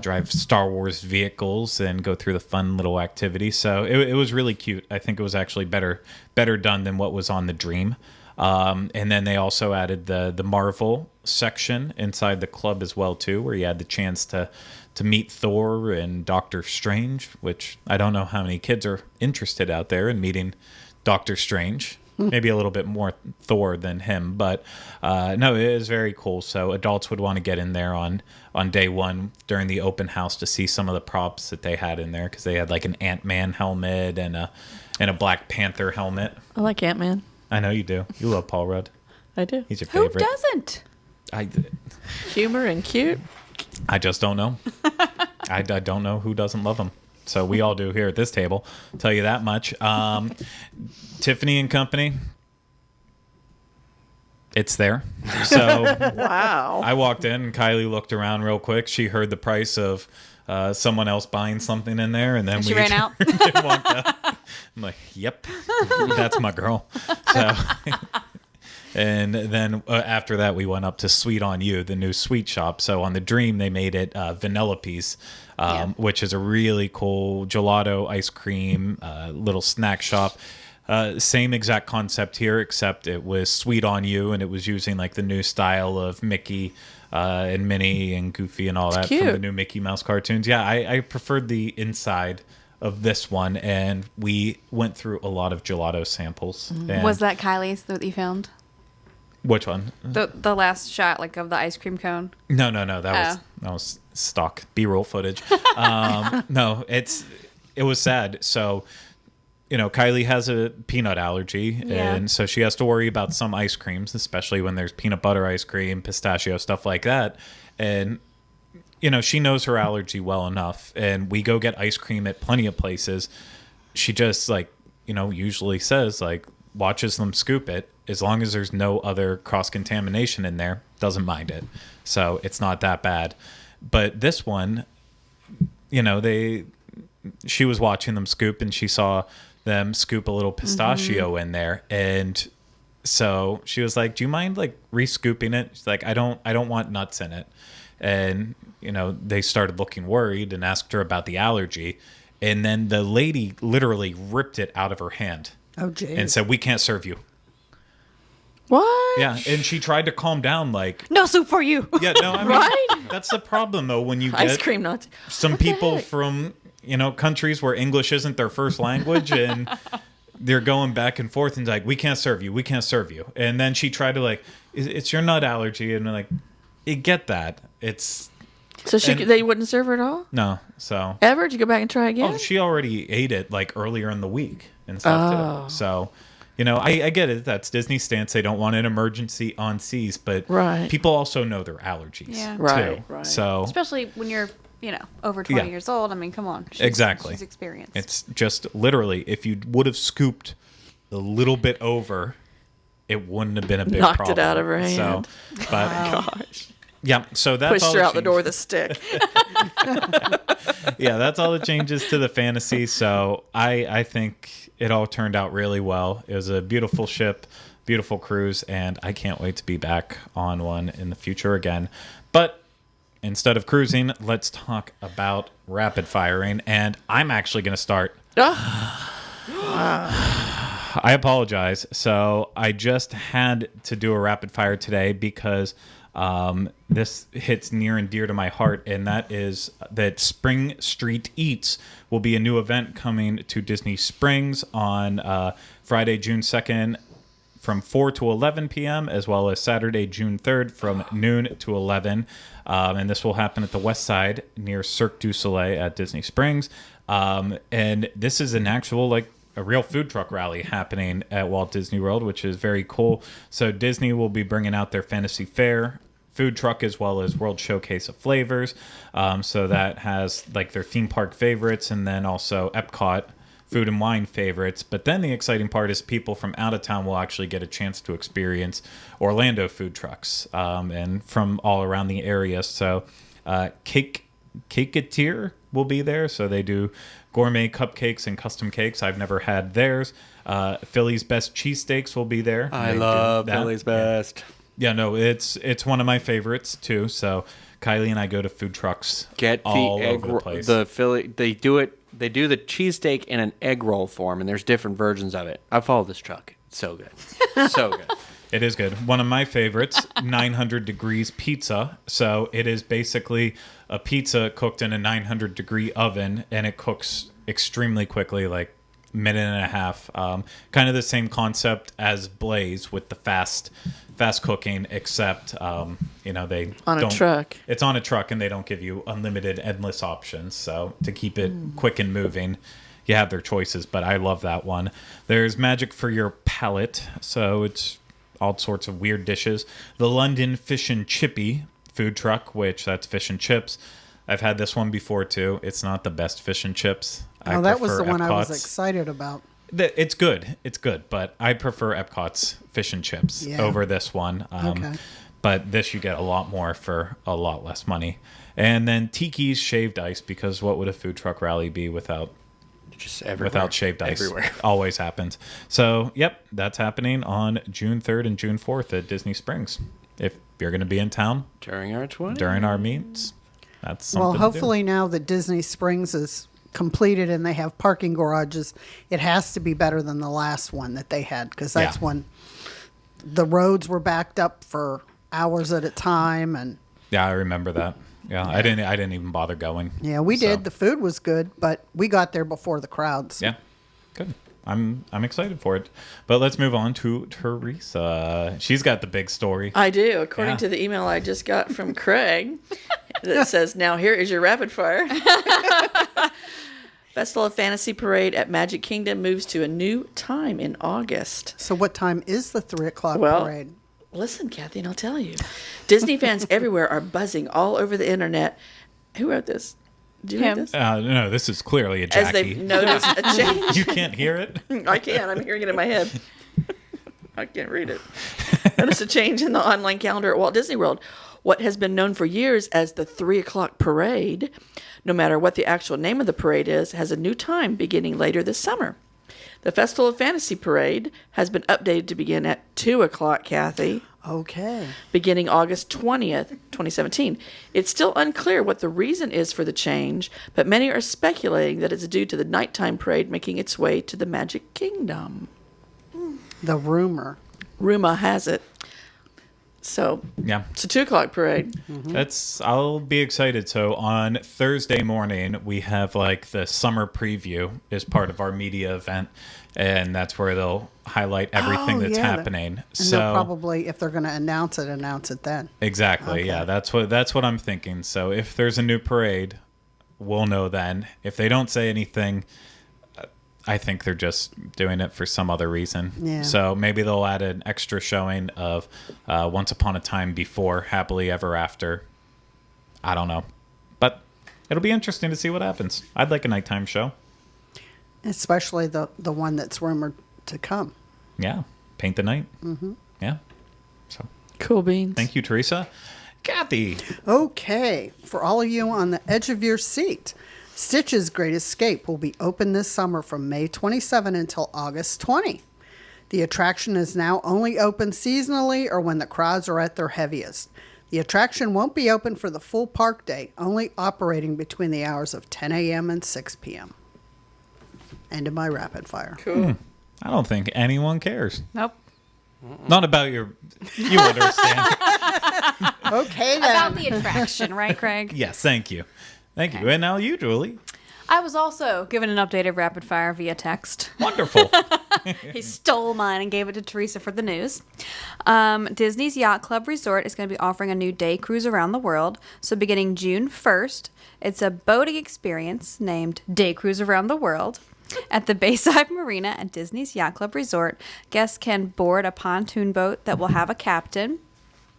drive Star Wars vehicles and go through the fun little activities. So it was really cute. I think it was actually better done than what was on the Dream. And then they also added the Marvel section inside the club as well too, where you had the chance to meet Thor and Doctor Strange, which I don't know how many kids are interested out there in meeting Doctor Strange. Maybe a little bit more Thor than him, but no, it is very cool. So adults would want to get in there on day one during the open house to see some of the props that they had in there, because they had like an Ant-Man helmet and a Black Panther helmet. I like Ant-Man. I know you do. You love Paul Rudd. I do. He's your Who favorite. doesn't? Humor and cute. I just don't know. I don't know who doesn't love him. So we all do here at this table. I'll tell you that much. Tiffany and Company. It's there. So Wow. I walked in and Kylie looked around real quick. She heard the price of someone else buying something in there, and then She ran out. and walked out. I'm like, yep, that's my girl. So, and then after that, we went up to Sweet on You, the new sweet shop. So on the Dream, they made it Vanellope's, which is a really cool gelato ice cream little snack shop. Same exact concept here, except it was Sweet on You, and it was using like the new style of Mickey and Minnie and Goofy and all that from the new Mickey Mouse cartoons. Yeah, I preferred the inside of this one, and we went through a lot of gelato samples. And Was that Kylie's that you filmed? which one? The last shot, like, of the ice cream cone? No. That was stock B-roll footage. No, it was sad. So, Kylie has a peanut allergy, and so she has to worry about some ice creams, especially when there's peanut butter ice cream, pistachio, stuff like that. And, she knows her allergy well enough, and we go get ice cream at plenty of places. She just, usually says, watches them scoop it. As long as there's no other cross-contamination in there, doesn't mind it. So it's not that bad. But this one, she was watching them scoop, and she saw them scoop a little pistachio in there, and so she was like, do you mind re-scooping it? She's like, I don't want nuts in it. And they started looking worried and asked her about the allergy, and then the lady literally ripped it out of her hand. Oh, geez. And said, we can't serve you. What? Yeah, and she tried to calm down, No soup for you. yeah, no, I mean, Right? that's the problem though, when you get Ice cream nuts. some people from countries where English isn't their first language, and they're going back and forth and we can't serve you, and then she tried to it's your nut allergy, and you get that. It's So they wouldn't serve her at all? no. So Ever? Did you go back and try again? oh, she already ate it earlier in the week and stuff too. So I get it. That's Disney's stance. They don't want an emergency on seas, but Right. people also know their allergies Yeah. too. Right. So Especially when you're, over 20 years old. I mean, come on. Exactly. She's experienced. it's just literally, if you would have scooped a little bit over, it wouldn't have been a big Knocked problem. it out of her hand. So, but Gosh. yeah, so that's Pushed all her out the door changes. with a stick. Yeah, that's all the changes to the fantasy. So I think it all turned out really well. It was a beautiful ship, beautiful cruise, and I can't wait to be back on one in the future again. But instead of cruising, let's talk about rapid firing, and I'm actually going to start. I apologize. So I just had to do a rapid fire today because this hits near and dear to my heart, and that is that Spring Street Eats will be a new event coming to Disney Springs on Friday, June 2nd from 4 to 11 p.m., as well as Saturday, June 3rd from noon to 11. And this will happen at the west side near Cirque du Soleil at Disney Springs. And this is an actual, a real food truck rally happening at Walt Disney World, which is very cool. So Disney will be bringing out their Fantasy Fair food truck as well as World Showcase of Flavors. So that has their theme park favorites and then also Epcot food and wine favorites. But then the exciting part is people from out of town will actually get a chance to experience Orlando food trucks and from all around the area. So Caketeer will be there. So they do gourmet cupcakes and custom cakes. I've never had theirs. Philly's Best Cheesesteaks will be there. I love Philly's Best. Yeah, no, it's one of my favorites too. So Kylie and I go to food trucks all over the place. The Philly, they do the cheesesteak in an egg roll form, and there's different versions of it. I follow this truck. It's so good. So good. It is good. One of my favorites, 900 degrees pizza. So it is basically a pizza cooked in a 900 degree oven, and it cooks extremely quickly, minute and a half. Kind of the same concept as Blaze with the fast cooking, except they on a truck. It's on a truck, and they don't give you unlimited, endless options. So to keep it quick and moving, you have their choices. But I love that one. There's Magic for Your Palate, so it's all sorts of weird dishes. The London Fish and Chippy food truck, which that's fish and chips. I've had this one before too. It's not the best fish and chips. Oh, that was the one I was excited about. It's good. It's good, but I prefer Epcot's fish and chips over this one. Okay. But this you get a lot more for a lot less money. And then Tiki's Shaved Ice, because what would a food truck rally be without shaved ice? Everywhere. Always happens. So, yep, that's happening on June 3rd and June 4th at Disney Springs. If you're going to be in town During our meets, that's something Well, to hopefully do. now that Disney Springs is completed and they have parking garages, it has to be better than the last one that they had, because that's when the roads were backed up for hours at a time. And Yeah, I remember that. Yeah, I didn't even bother going. yeah, we did. The food was good, but we got there before the crowds. Yeah, good. I'm excited for it. But let's move on to Teresa. She's got the big story. I do, according to the email I just got from Craig that says, now here is your rapid fire. Festival of Fantasy Parade at Magic Kingdom moves to a new time in August. So what time is the 3 o'clock Well, parade? Listen, Kathy, and I'll tell you. Disney fans everywhere are buzzing all over the internet. Who wrote this? Did you read this? No, this is clearly a Jackie. As they've noticed a change. You can't hear it? I can. I'm hearing it in my head. I can't read it. Notice a change in the online calendar at Walt Disney World. What has been known for years as the 3 o'clock parade, no matter what the actual name of the parade is, has a new time beginning later this summer. The Festival of Fantasy Parade has been updated to begin at 2 o'clock, Kathy, Okay. beginning August 20th, 2017. It's still unclear what the reason is for the change, but many are speculating that it's due to the nighttime parade making its way to the Magic Kingdom. The rumor. Rumor has it. So, Yeah. it's a 2 o'clock parade. I'll be excited. So on Thursday morning, we have the summer preview as part of our media event. And that's where they'll highlight everything that's happening. And they'll probably, if they're going to announce it then. Exactly. Okay. Yeah, that's what I'm thinking. So if there's a new parade, we'll know then. If they don't say anything, I think they're just doing it for some other reason. Yeah. So maybe they'll add an extra showing of Once Upon a Time Before, Happily Ever After. I don't know. But it'll be interesting to see what happens. I'd like a nighttime show. Especially the one that's rumored to come. Yeah. Paint the night. Mm-hmm. Yeah. So Cool beans. thank you, Teresa. Kathy. Okay, for all of you on the edge of your seat, Stitch's Great Escape will be open this summer from May 27 until August 20. The attraction is now only open seasonally or when the crowds are at their heaviest. The attraction won't be open for the full park day, only operating between the hours of 10 a.m. and 6 p.m. End of my rapid fire. Cool. I don't think anyone cares. Nope. Not about you understand. Okay, then. About the attraction, right, Craig? Yes, thank you. Thank you. And now you, Julie. I was also given an update of rapid fire via text. Wonderful. He stole mine and gave it to Teresa for the news. Disney's Yacht Club Resort is going to be offering a new day cruise around the world. So beginning June 1st, it's a boating experience named Day Cruise Around the World. At the Bayside Marina at Disney's Yacht Club Resort, guests can board a pontoon boat that will have a captain.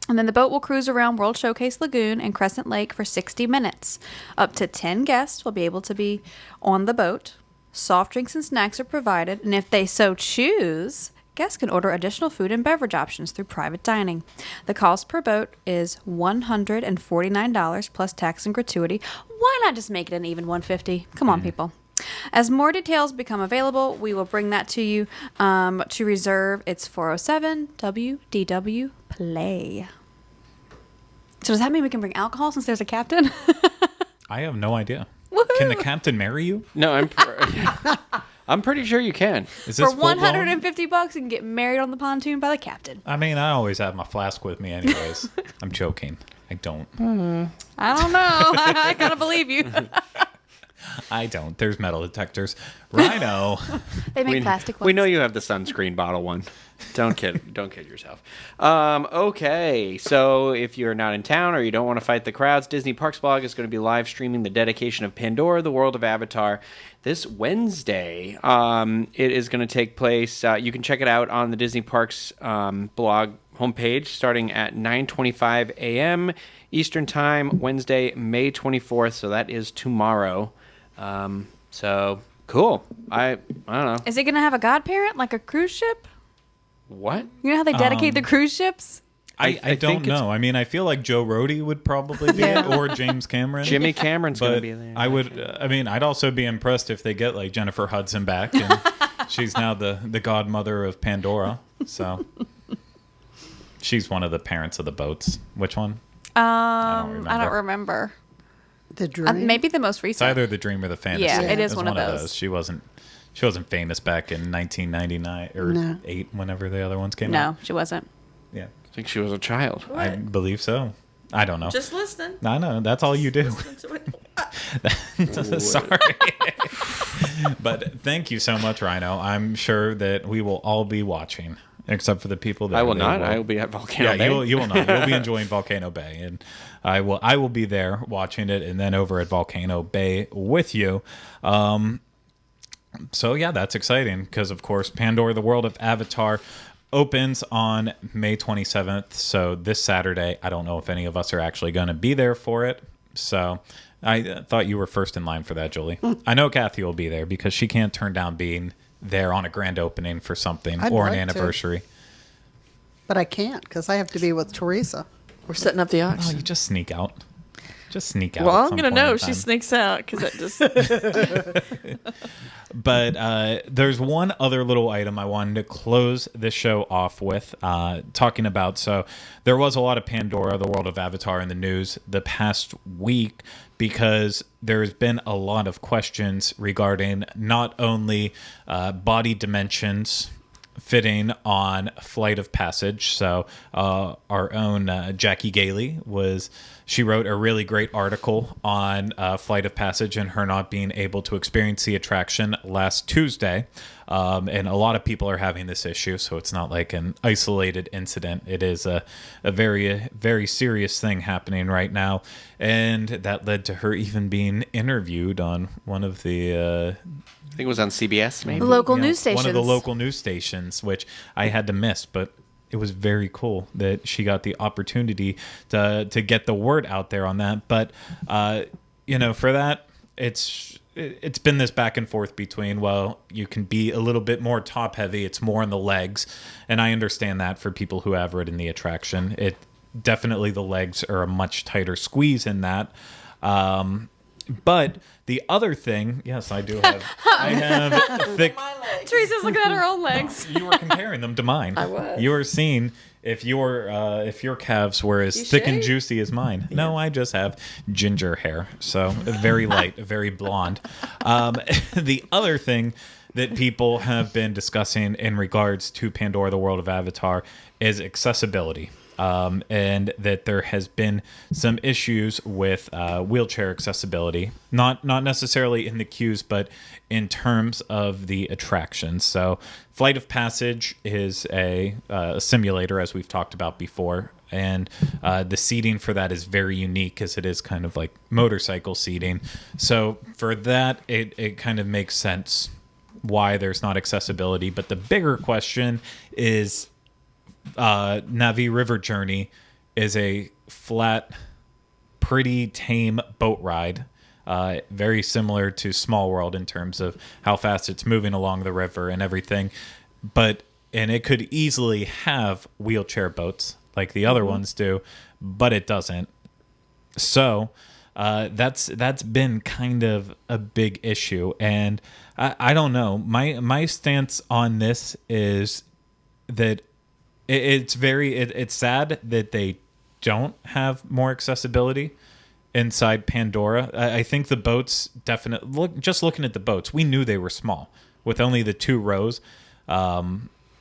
And then the boat will cruise around World Showcase Lagoon and Crescent Lake for 60 minutes. Up to 10 guests will be able to be on the boat. Soft drinks and snacks are provided, and if they so choose, guests can order additional food and beverage options through private dining. The cost per boat is $149 plus tax and gratuity. Why not just make it an even $150? Come on, people. As more details become available, we will bring that to you. To reserve, it's 407 WDW Play. So does that mean we can bring alcohol since there's a captain? I have no idea. Woohoo! Can the captain marry you? No, I'm pretty sure you can. Is For this full-blown? $150, you can get married on the pontoon by the captain. I mean, I always have my flask with me anyways. I'm joking. I don't. I don't know. I gotta believe you. I don't. There's metal detectors. Rhino. They make plastic ones. We know you have the sunscreen bottle one. Don't kid yourself. Okay, so if you're not in town or you don't want to fight the crowds, Disney Parks Blog is going to be live streaming the dedication of Pandora, the World of Avatar, this Wednesday. It is going to take place. You can check it out on the Disney Parks blog homepage starting at 9:25 a.m. Eastern Time, Wednesday, May 24th. So that is tomorrow. So cool. I don't know. Is it gonna have a godparent like a cruise ship? What? You know how they dedicate the cruise ships? I think don't it's- know. I mean, I feel like Joe Rody would probably be it, or James Cameron. Jimmy Cameron's going to But be there. I would. I mean, I'd also be impressed if they get like Jennifer Hudson back, and she's now the godmother of Pandora. So she's one of the parents of the boats. Which one? I don't remember. The dream. Maybe the most It's recent. either the Dream or the Fantasy. Yeah, it is It's one of those. She wasn't famous back in 1999 or No. 8, whenever the other ones came out. No, she wasn't. Yeah, I think she was a child. I believe so. I don't know. Just listening. I know. That's all you do. Sorry. But thank you so much, Rhino. I'm sure that we will all be watching, except for the people that I will they not. I will be at Volcano Yeah, Bay. you will not. You'll be enjoying Volcano Bay, and I will be there watching it, and then over at Volcano Bay with you. So yeah, that's exciting because of course Pandora: The World of Avatar opens on May 27th. So this Saturday, I don't know if any of us are actually going to be there for it. So I thought you were first in line for that, Julie. I know Kathy will be there because she can't turn down being there on a grand opening for something I'd or an like to. anniversary. But I can't because I have to be with Teresa. We're setting up the Oh, auction. you just sneak out. Just sneak out. Well, at I'm some gonna point know in if she time. sneaks out because that just. But there's one other little item I wanted to close this show off with, talking about. So there was a lot of Pandora, the World of Avatar in the news the past week because there's been a lot of questions regarding not only body dimensions fitting on Flight of Passage. So our own Jackie Gailey she wrote a really great article on Flight of Passage and her not being able to experience the attraction last Tuesday. And a lot of people are having this issue, so it's not like an isolated incident. It is a very, very serious thing happening right now. And that led to her even being interviewed on one of the... I think it was on CBS, maybe. Local news stations. One of the local news stations, which I had to miss, but it was very cool that she got the opportunity to get the word out there on that. But for that, it's been this back and forth between, well, you can be a little bit more top heavy, it's more in the legs, and I understand that for people who have ridden the attraction. It definitely, the legs are a much tighter squeeze in that. But the other thing, yes, I do have. I have thick. Teresa's looking at her own legs. You were comparing them to mine. I was. You were seeing if your calves were as You thick and shave? juicy as mine. No, I just have ginger hair, so very light, very blonde. The other thing that people have been discussing in regards to Pandora: The World of Avatar is accessibility. and that there has been some issues with wheelchair accessibility, not necessarily in the queues, but in terms of the attractions. So Flight of Passage is a simulator, as we've talked about before, and the seating for that is very unique, as it is kind of like motorcycle seating. So for that, it kind of makes sense why there's not accessibility. But the bigger question is Navi River Journey is a flat, pretty tame boat ride, very similar to Small World in terms of how fast it's moving along the river and everything. And it could easily have wheelchair boats like the other ones do, but it doesn't. So that's been kind of a big issue, and I don't know. My stance on this is that it's sad that they don't have more accessibility inside Pandora. I think the boats definitely just looking at the boats, we knew they were small with only the 2 rows,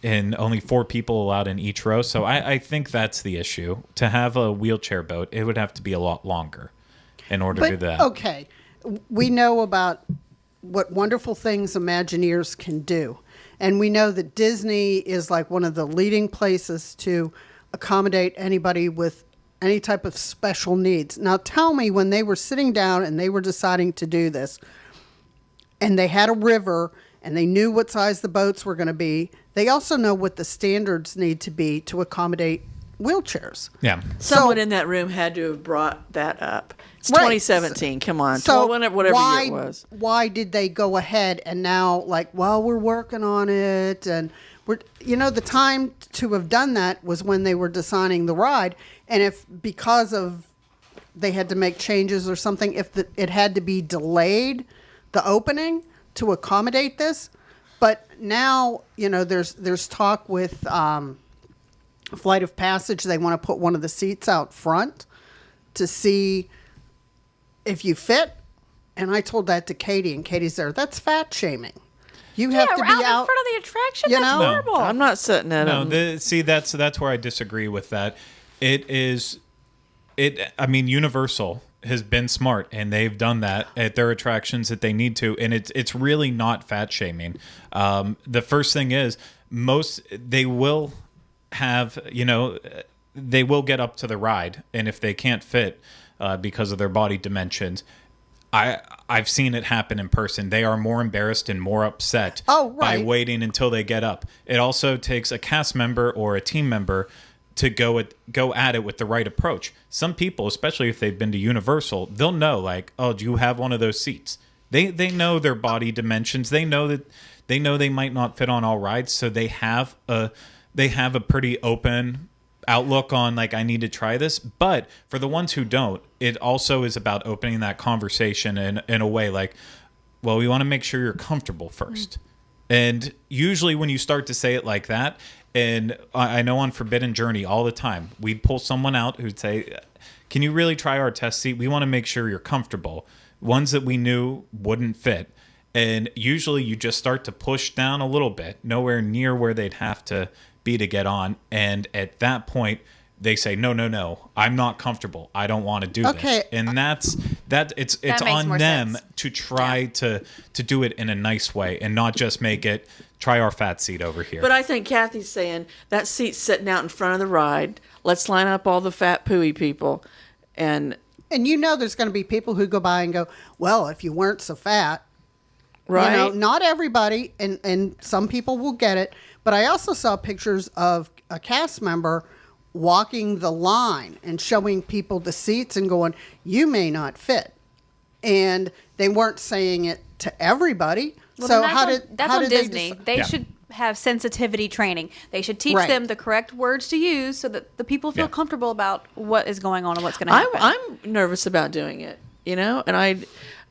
and only 4 people allowed in each row. So I think that's the issue. To have a wheelchair boat, it would have to be a lot longer in order to do that. Okay, we know about what wonderful things Imagineers can do. And we know that Disney is like one of the leading places to accommodate anybody with any type of special needs. Now tell me, when they were sitting down and they were deciding to do this, and they had a river and they knew what size the boats were going to be, they also know what the standards need to be to accommodate wheelchairs. Yeah. Someone in that room had to have brought that up. It's Right. 2017. Come on. So whatever year it was. Why did they go ahead and now, like, well, we're working on it, and the time to have done that was when they were designing the ride, and if because of they had to make changes or something, if it had to be delayed, the opening to accommodate this. But now, there's talk with Flight of Passage. They want to put one of the seats out front to see if you fit. And I told that to Katie, and Katie's there. That's fat shaming. You have to be out in front of the attraction. That's No. horrible. I'm not sitting at No, them. that's where I disagree with that. I mean, Universal has been smart, and they've done that at their attractions that they need to, and it's really not fat shaming. The first thing is they will have, they will get up to the ride, and if they can't fit because of their body dimensions, I've seen it happen in person. They are more embarrassed and more upset by waiting until they get up. It also takes a cast member or a team member to go at it with the right approach. Some people, especially if they've been to Universal, they'll know, like, oh, do you have one of those seats? They know their body dimensions. They know they might not fit on all rides, so they have a pretty open outlook on, like, I need to try this. But for the ones who don't, it also is about opening that conversation in a way like, well, we want to make sure you're comfortable first. And usually when you start to say it like that, and I know on Forbidden Journey all the time, we'd pull someone out who'd say, can you really try our test seat? We want to make sure you're comfortable. Ones that we knew wouldn't fit. And usually you just start to push down a little bit, nowhere near where they'd have to be to get on. And at that point, they say, no, I'm not comfortable. I don't want to do this. And it's on them to try to do it in a nice way and not just make it, try our fat seat over here. But I think Kathy's saying that seat's sitting out in front of the ride. Let's line up all the fat pooey people. And there's going to be people who go by and go, well, if you weren't so fat. Right. Not everybody, and some people will get it. But I also saw pictures of a cast member walking the line and showing people the seats and going, you may not fit. And they weren't saying it to everybody. Well, so that's on Disney. They should have sensitivity training. They should teach them the correct words to use so that the people feel comfortable about what is going on and what's going to happen. I'm nervous about doing it,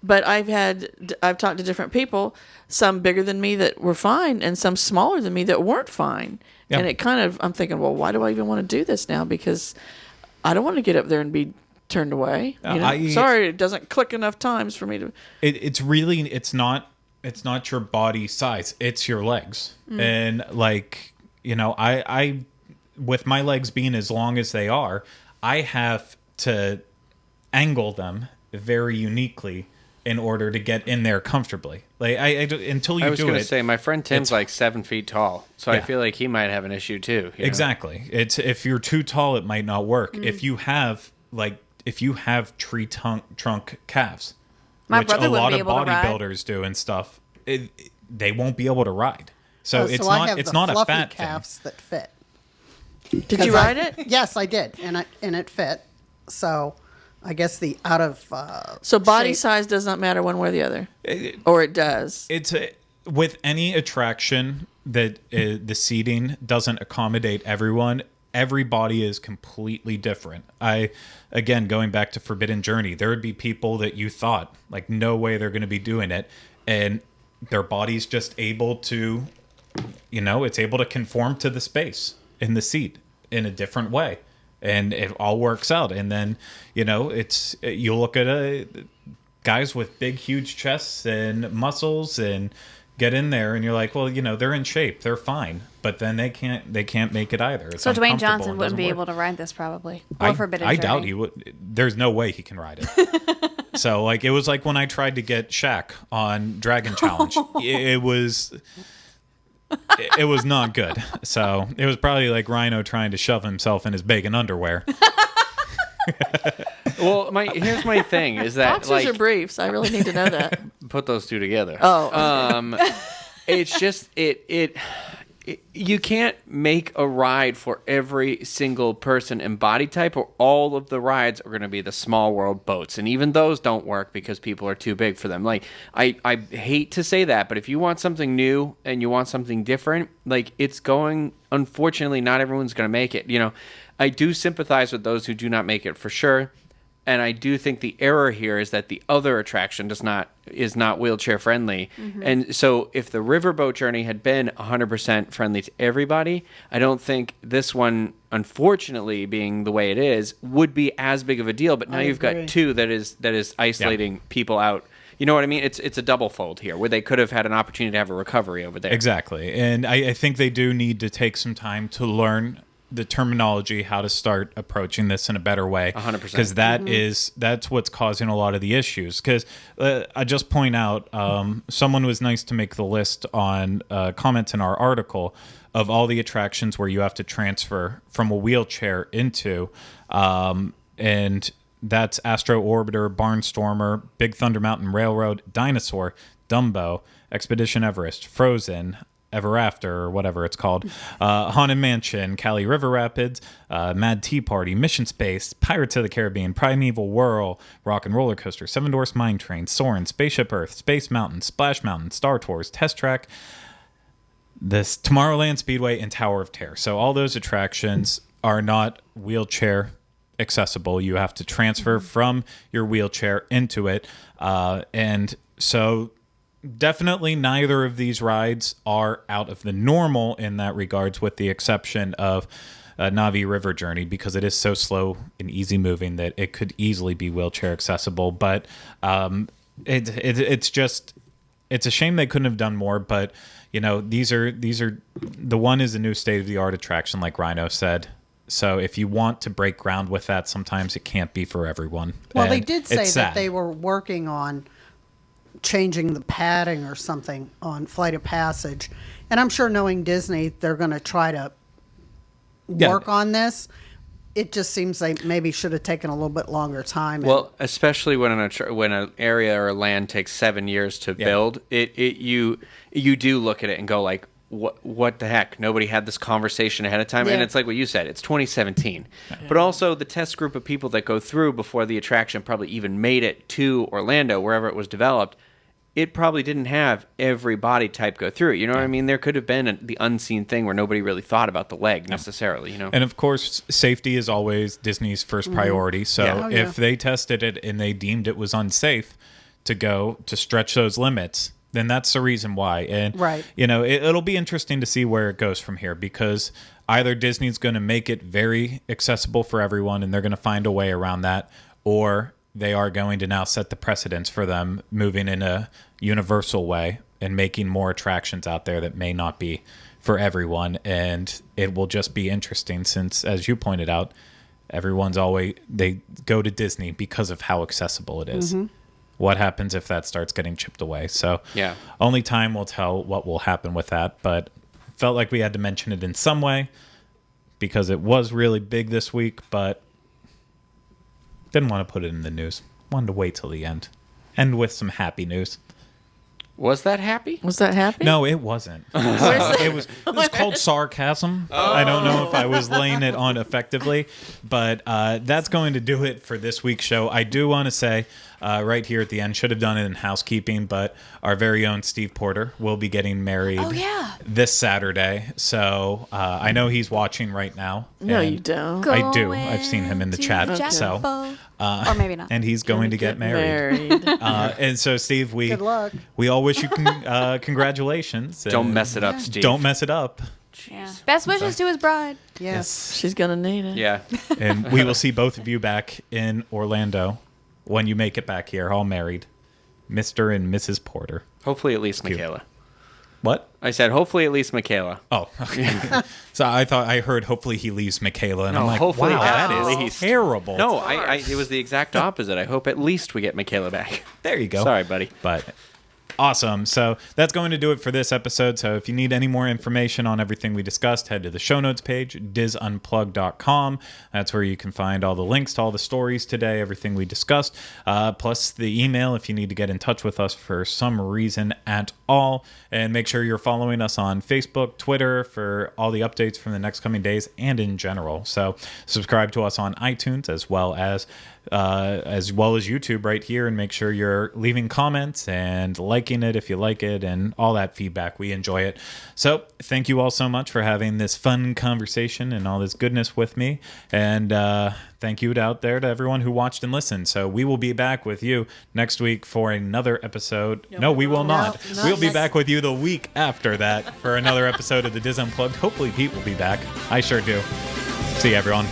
but I've talked to different people, some bigger than me that were fine and some smaller than me that weren't fine. Yep. And I'm thinking, well, why do I even want to do this now? Because I don't want to get up there and be turned away. Sorry, it doesn't click enough times for me to. It's not your body size. It's your legs. And with my legs being as long as they are, I have to angle them very uniquely in order to get in there comfortably. Like until you do it. I was going to say, my friend Tim's like 7 feet tall, so I Yeah. feel like he might have an issue too. You know? Exactly. It's if you're too tall, it might not work. If you have tree trunk calves, My which brother a wouldn't lot be of able to ride. bodybuilders do and stuff, they won't be able to ride. So it's I not have it's the not a fluffy fat calves that fit. Did you ride it? Yes, I did, and it fit. So, I guess the out of So body shape- size does not matter one way or the other, or it does. with any attraction that the seating doesn't accommodate everyone. Every body is completely different. Again, going back to Forbidden Journey, there would be people that you thought, like, no way they're going to be doing it. And their body's just able to, it's able to conform to the space in the seat in a different way. And it all works out. And then, you look at guys with big, huge chests and muscles and get in there and you're like, well, they're in shape, they're fine, but then they can't make it either. It's So Dwayne uncomfortable Johnson and wouldn't be doesn't able work. to ride this probably. Or I Forbidden doubt Journey. he would. There's no way he can ride it. So like it was like when I tried to get Shaq on Dragon Challenge. It was not good. So it was probably like Rhino trying to shove himself in his bacon underwear. Well, here's my thing is that Boxers like are briefs. I really need to know that. put those two together. Oh, It's just you can't make a ride for every single person and body type, or all of the rides are going to be the small world boats, and even those don't work because people are too big for them. Like I hate to say that, but if you want something new and you want something different, like unfortunately not everyone's going to make it. I do sympathize with those who do not make it for sure. And I do think the error here is that the other attraction is not wheelchair friendly. Mm-hmm. And so if the riverboat journey had been 100% friendly to everybody, I don't think this one, unfortunately, being the way it is, would be as big of a deal. But now you've got two that is isolating people out. You know what I mean? It's a double fold here, where they could have had an opportunity to have a recovery over there. Exactly. And I think they do need to take some time to learn the terminology, how to start approaching this in a better way. 100%. Because that's what's causing a lot of the issues. Because I just point out, someone was nice to make the list on comments in our article of all the attractions where you have to transfer from a wheelchair into, and that's Astro Orbiter, Barnstormer, Big Thunder Mountain Railroad, Dinosaur, Dumbo, Expedition Everest, Frozen, Ever After, or whatever it's called, Haunted Mansion, Cali River Rapids, Mad Tea Party, Mission Space, Pirates of the Caribbean, Primeval Whirl, Rock and Roller Coaster, Seven Dwarfs Mine Train, Soarin', Spaceship Earth, Space Mountain, Splash Mountain, Star Tours, Test Track, this Tomorrowland Speedway, and Tower of Terror. So all those attractions are not wheelchair accessible. You have to transfer from your wheelchair into it, and so definitely neither of these rides are out of the normal in that regards, with the exception of Navi River Journey, because it is so slow and easy moving that it could easily be wheelchair accessible. But it's a shame they couldn't have done more. But these are the one is a new state of the art attraction, like Rhino said. So if you want to break ground with that, sometimes it can't be for everyone. Well, And they did say it's that sad. they were working on changing the padding or something on Flight of Passage. And I'm sure, knowing Disney, they're going to try to work on this. It just seems they maybe should have taken a little bit longer time. Well, especially when an area or land takes 7 years to build, you do look at it and go like, what the heck? Nobody had this conversation ahead of time. Yeah. And it's like what you said, it's 2017. But also the test group of people that go through before the attraction probably even made it to Orlando, wherever it was developed, it probably didn't have every body type go through. You know what I mean? There could have been the unseen thing where nobody really thought about the leg necessarily, And of course, safety is always Disney's first priority. So if they tested it and they deemed it was unsafe to stretch those limits, then that's the reason why. And, Right. It'll be interesting to see where it goes from here, because either Disney's going to make it very accessible for everyone and they're going to find a way around that, or they are going to now set the precedence for them moving in a universal way and making more attractions out there that may not be for everyone, and it will just be interesting since, as you pointed out, they go to Disney because of how accessible it is. What happens if that starts getting chipped away? So Yeah. only time will tell what will happen with that, but felt like we had to mention it in some way because it was really big this week, but didn't want to put it in the news. Wanted to wait till the end. End with some happy news. Was that happy? Was that happy? No, it wasn't. It was called sarcasm. I don't know if I was laying it on effectively, but that's going to do it for this week's show. I do want to say right here at the end, should have done it in housekeeping, but our very own Steve Porter will be getting married this Saturday. So I know he's watching right now. No, and you don't. I do. I've seen him in the chat. Okay. So, or maybe not. and he's going to get married. And so, Steve, Good luck. we all wish you congratulations. Don't and mess it up, Steve. Don't mess it up. Yeah. Best wishes to his bride. Yes. She's gonna need it. Yeah. And we will see both of you back in Orlando when you make it back here, all married. Mr. and Mrs. Porter. Hopefully at least Michaela. What? I said hopefully at least Michaela. Oh, okay. So I heard hopefully he leaves Michaela, and No, I'm like, hopefully wow, at that is least. terrible. No, it was the exact opposite. I hope at least we get Michaela back. There you go. Sorry, buddy. But awesome. So that's going to do it for this episode. So if you need any more information on everything we discussed, head to the show notes page, disunplug.com. That's where you can find all the links to all the stories today, everything we discussed, plus the email if you need to get in touch with us for some reason at all. And make sure you're following us on Facebook, Twitter for all the updates from the next coming days and in general. So subscribe to us on iTunes as well as YouTube right here, and make sure you're leaving comments and liking it if you like it and all that feedback. We enjoy it. So thank you all so much for having this fun conversation and all this goodness with me. And thank you out there to everyone who watched and listened. So we will be back with you next week for another episode. No, we will not. We'll be back with you the week after that for another episode of the Diz Unplugged. Hopefully Pete will be back. I sure do. See you, everyone.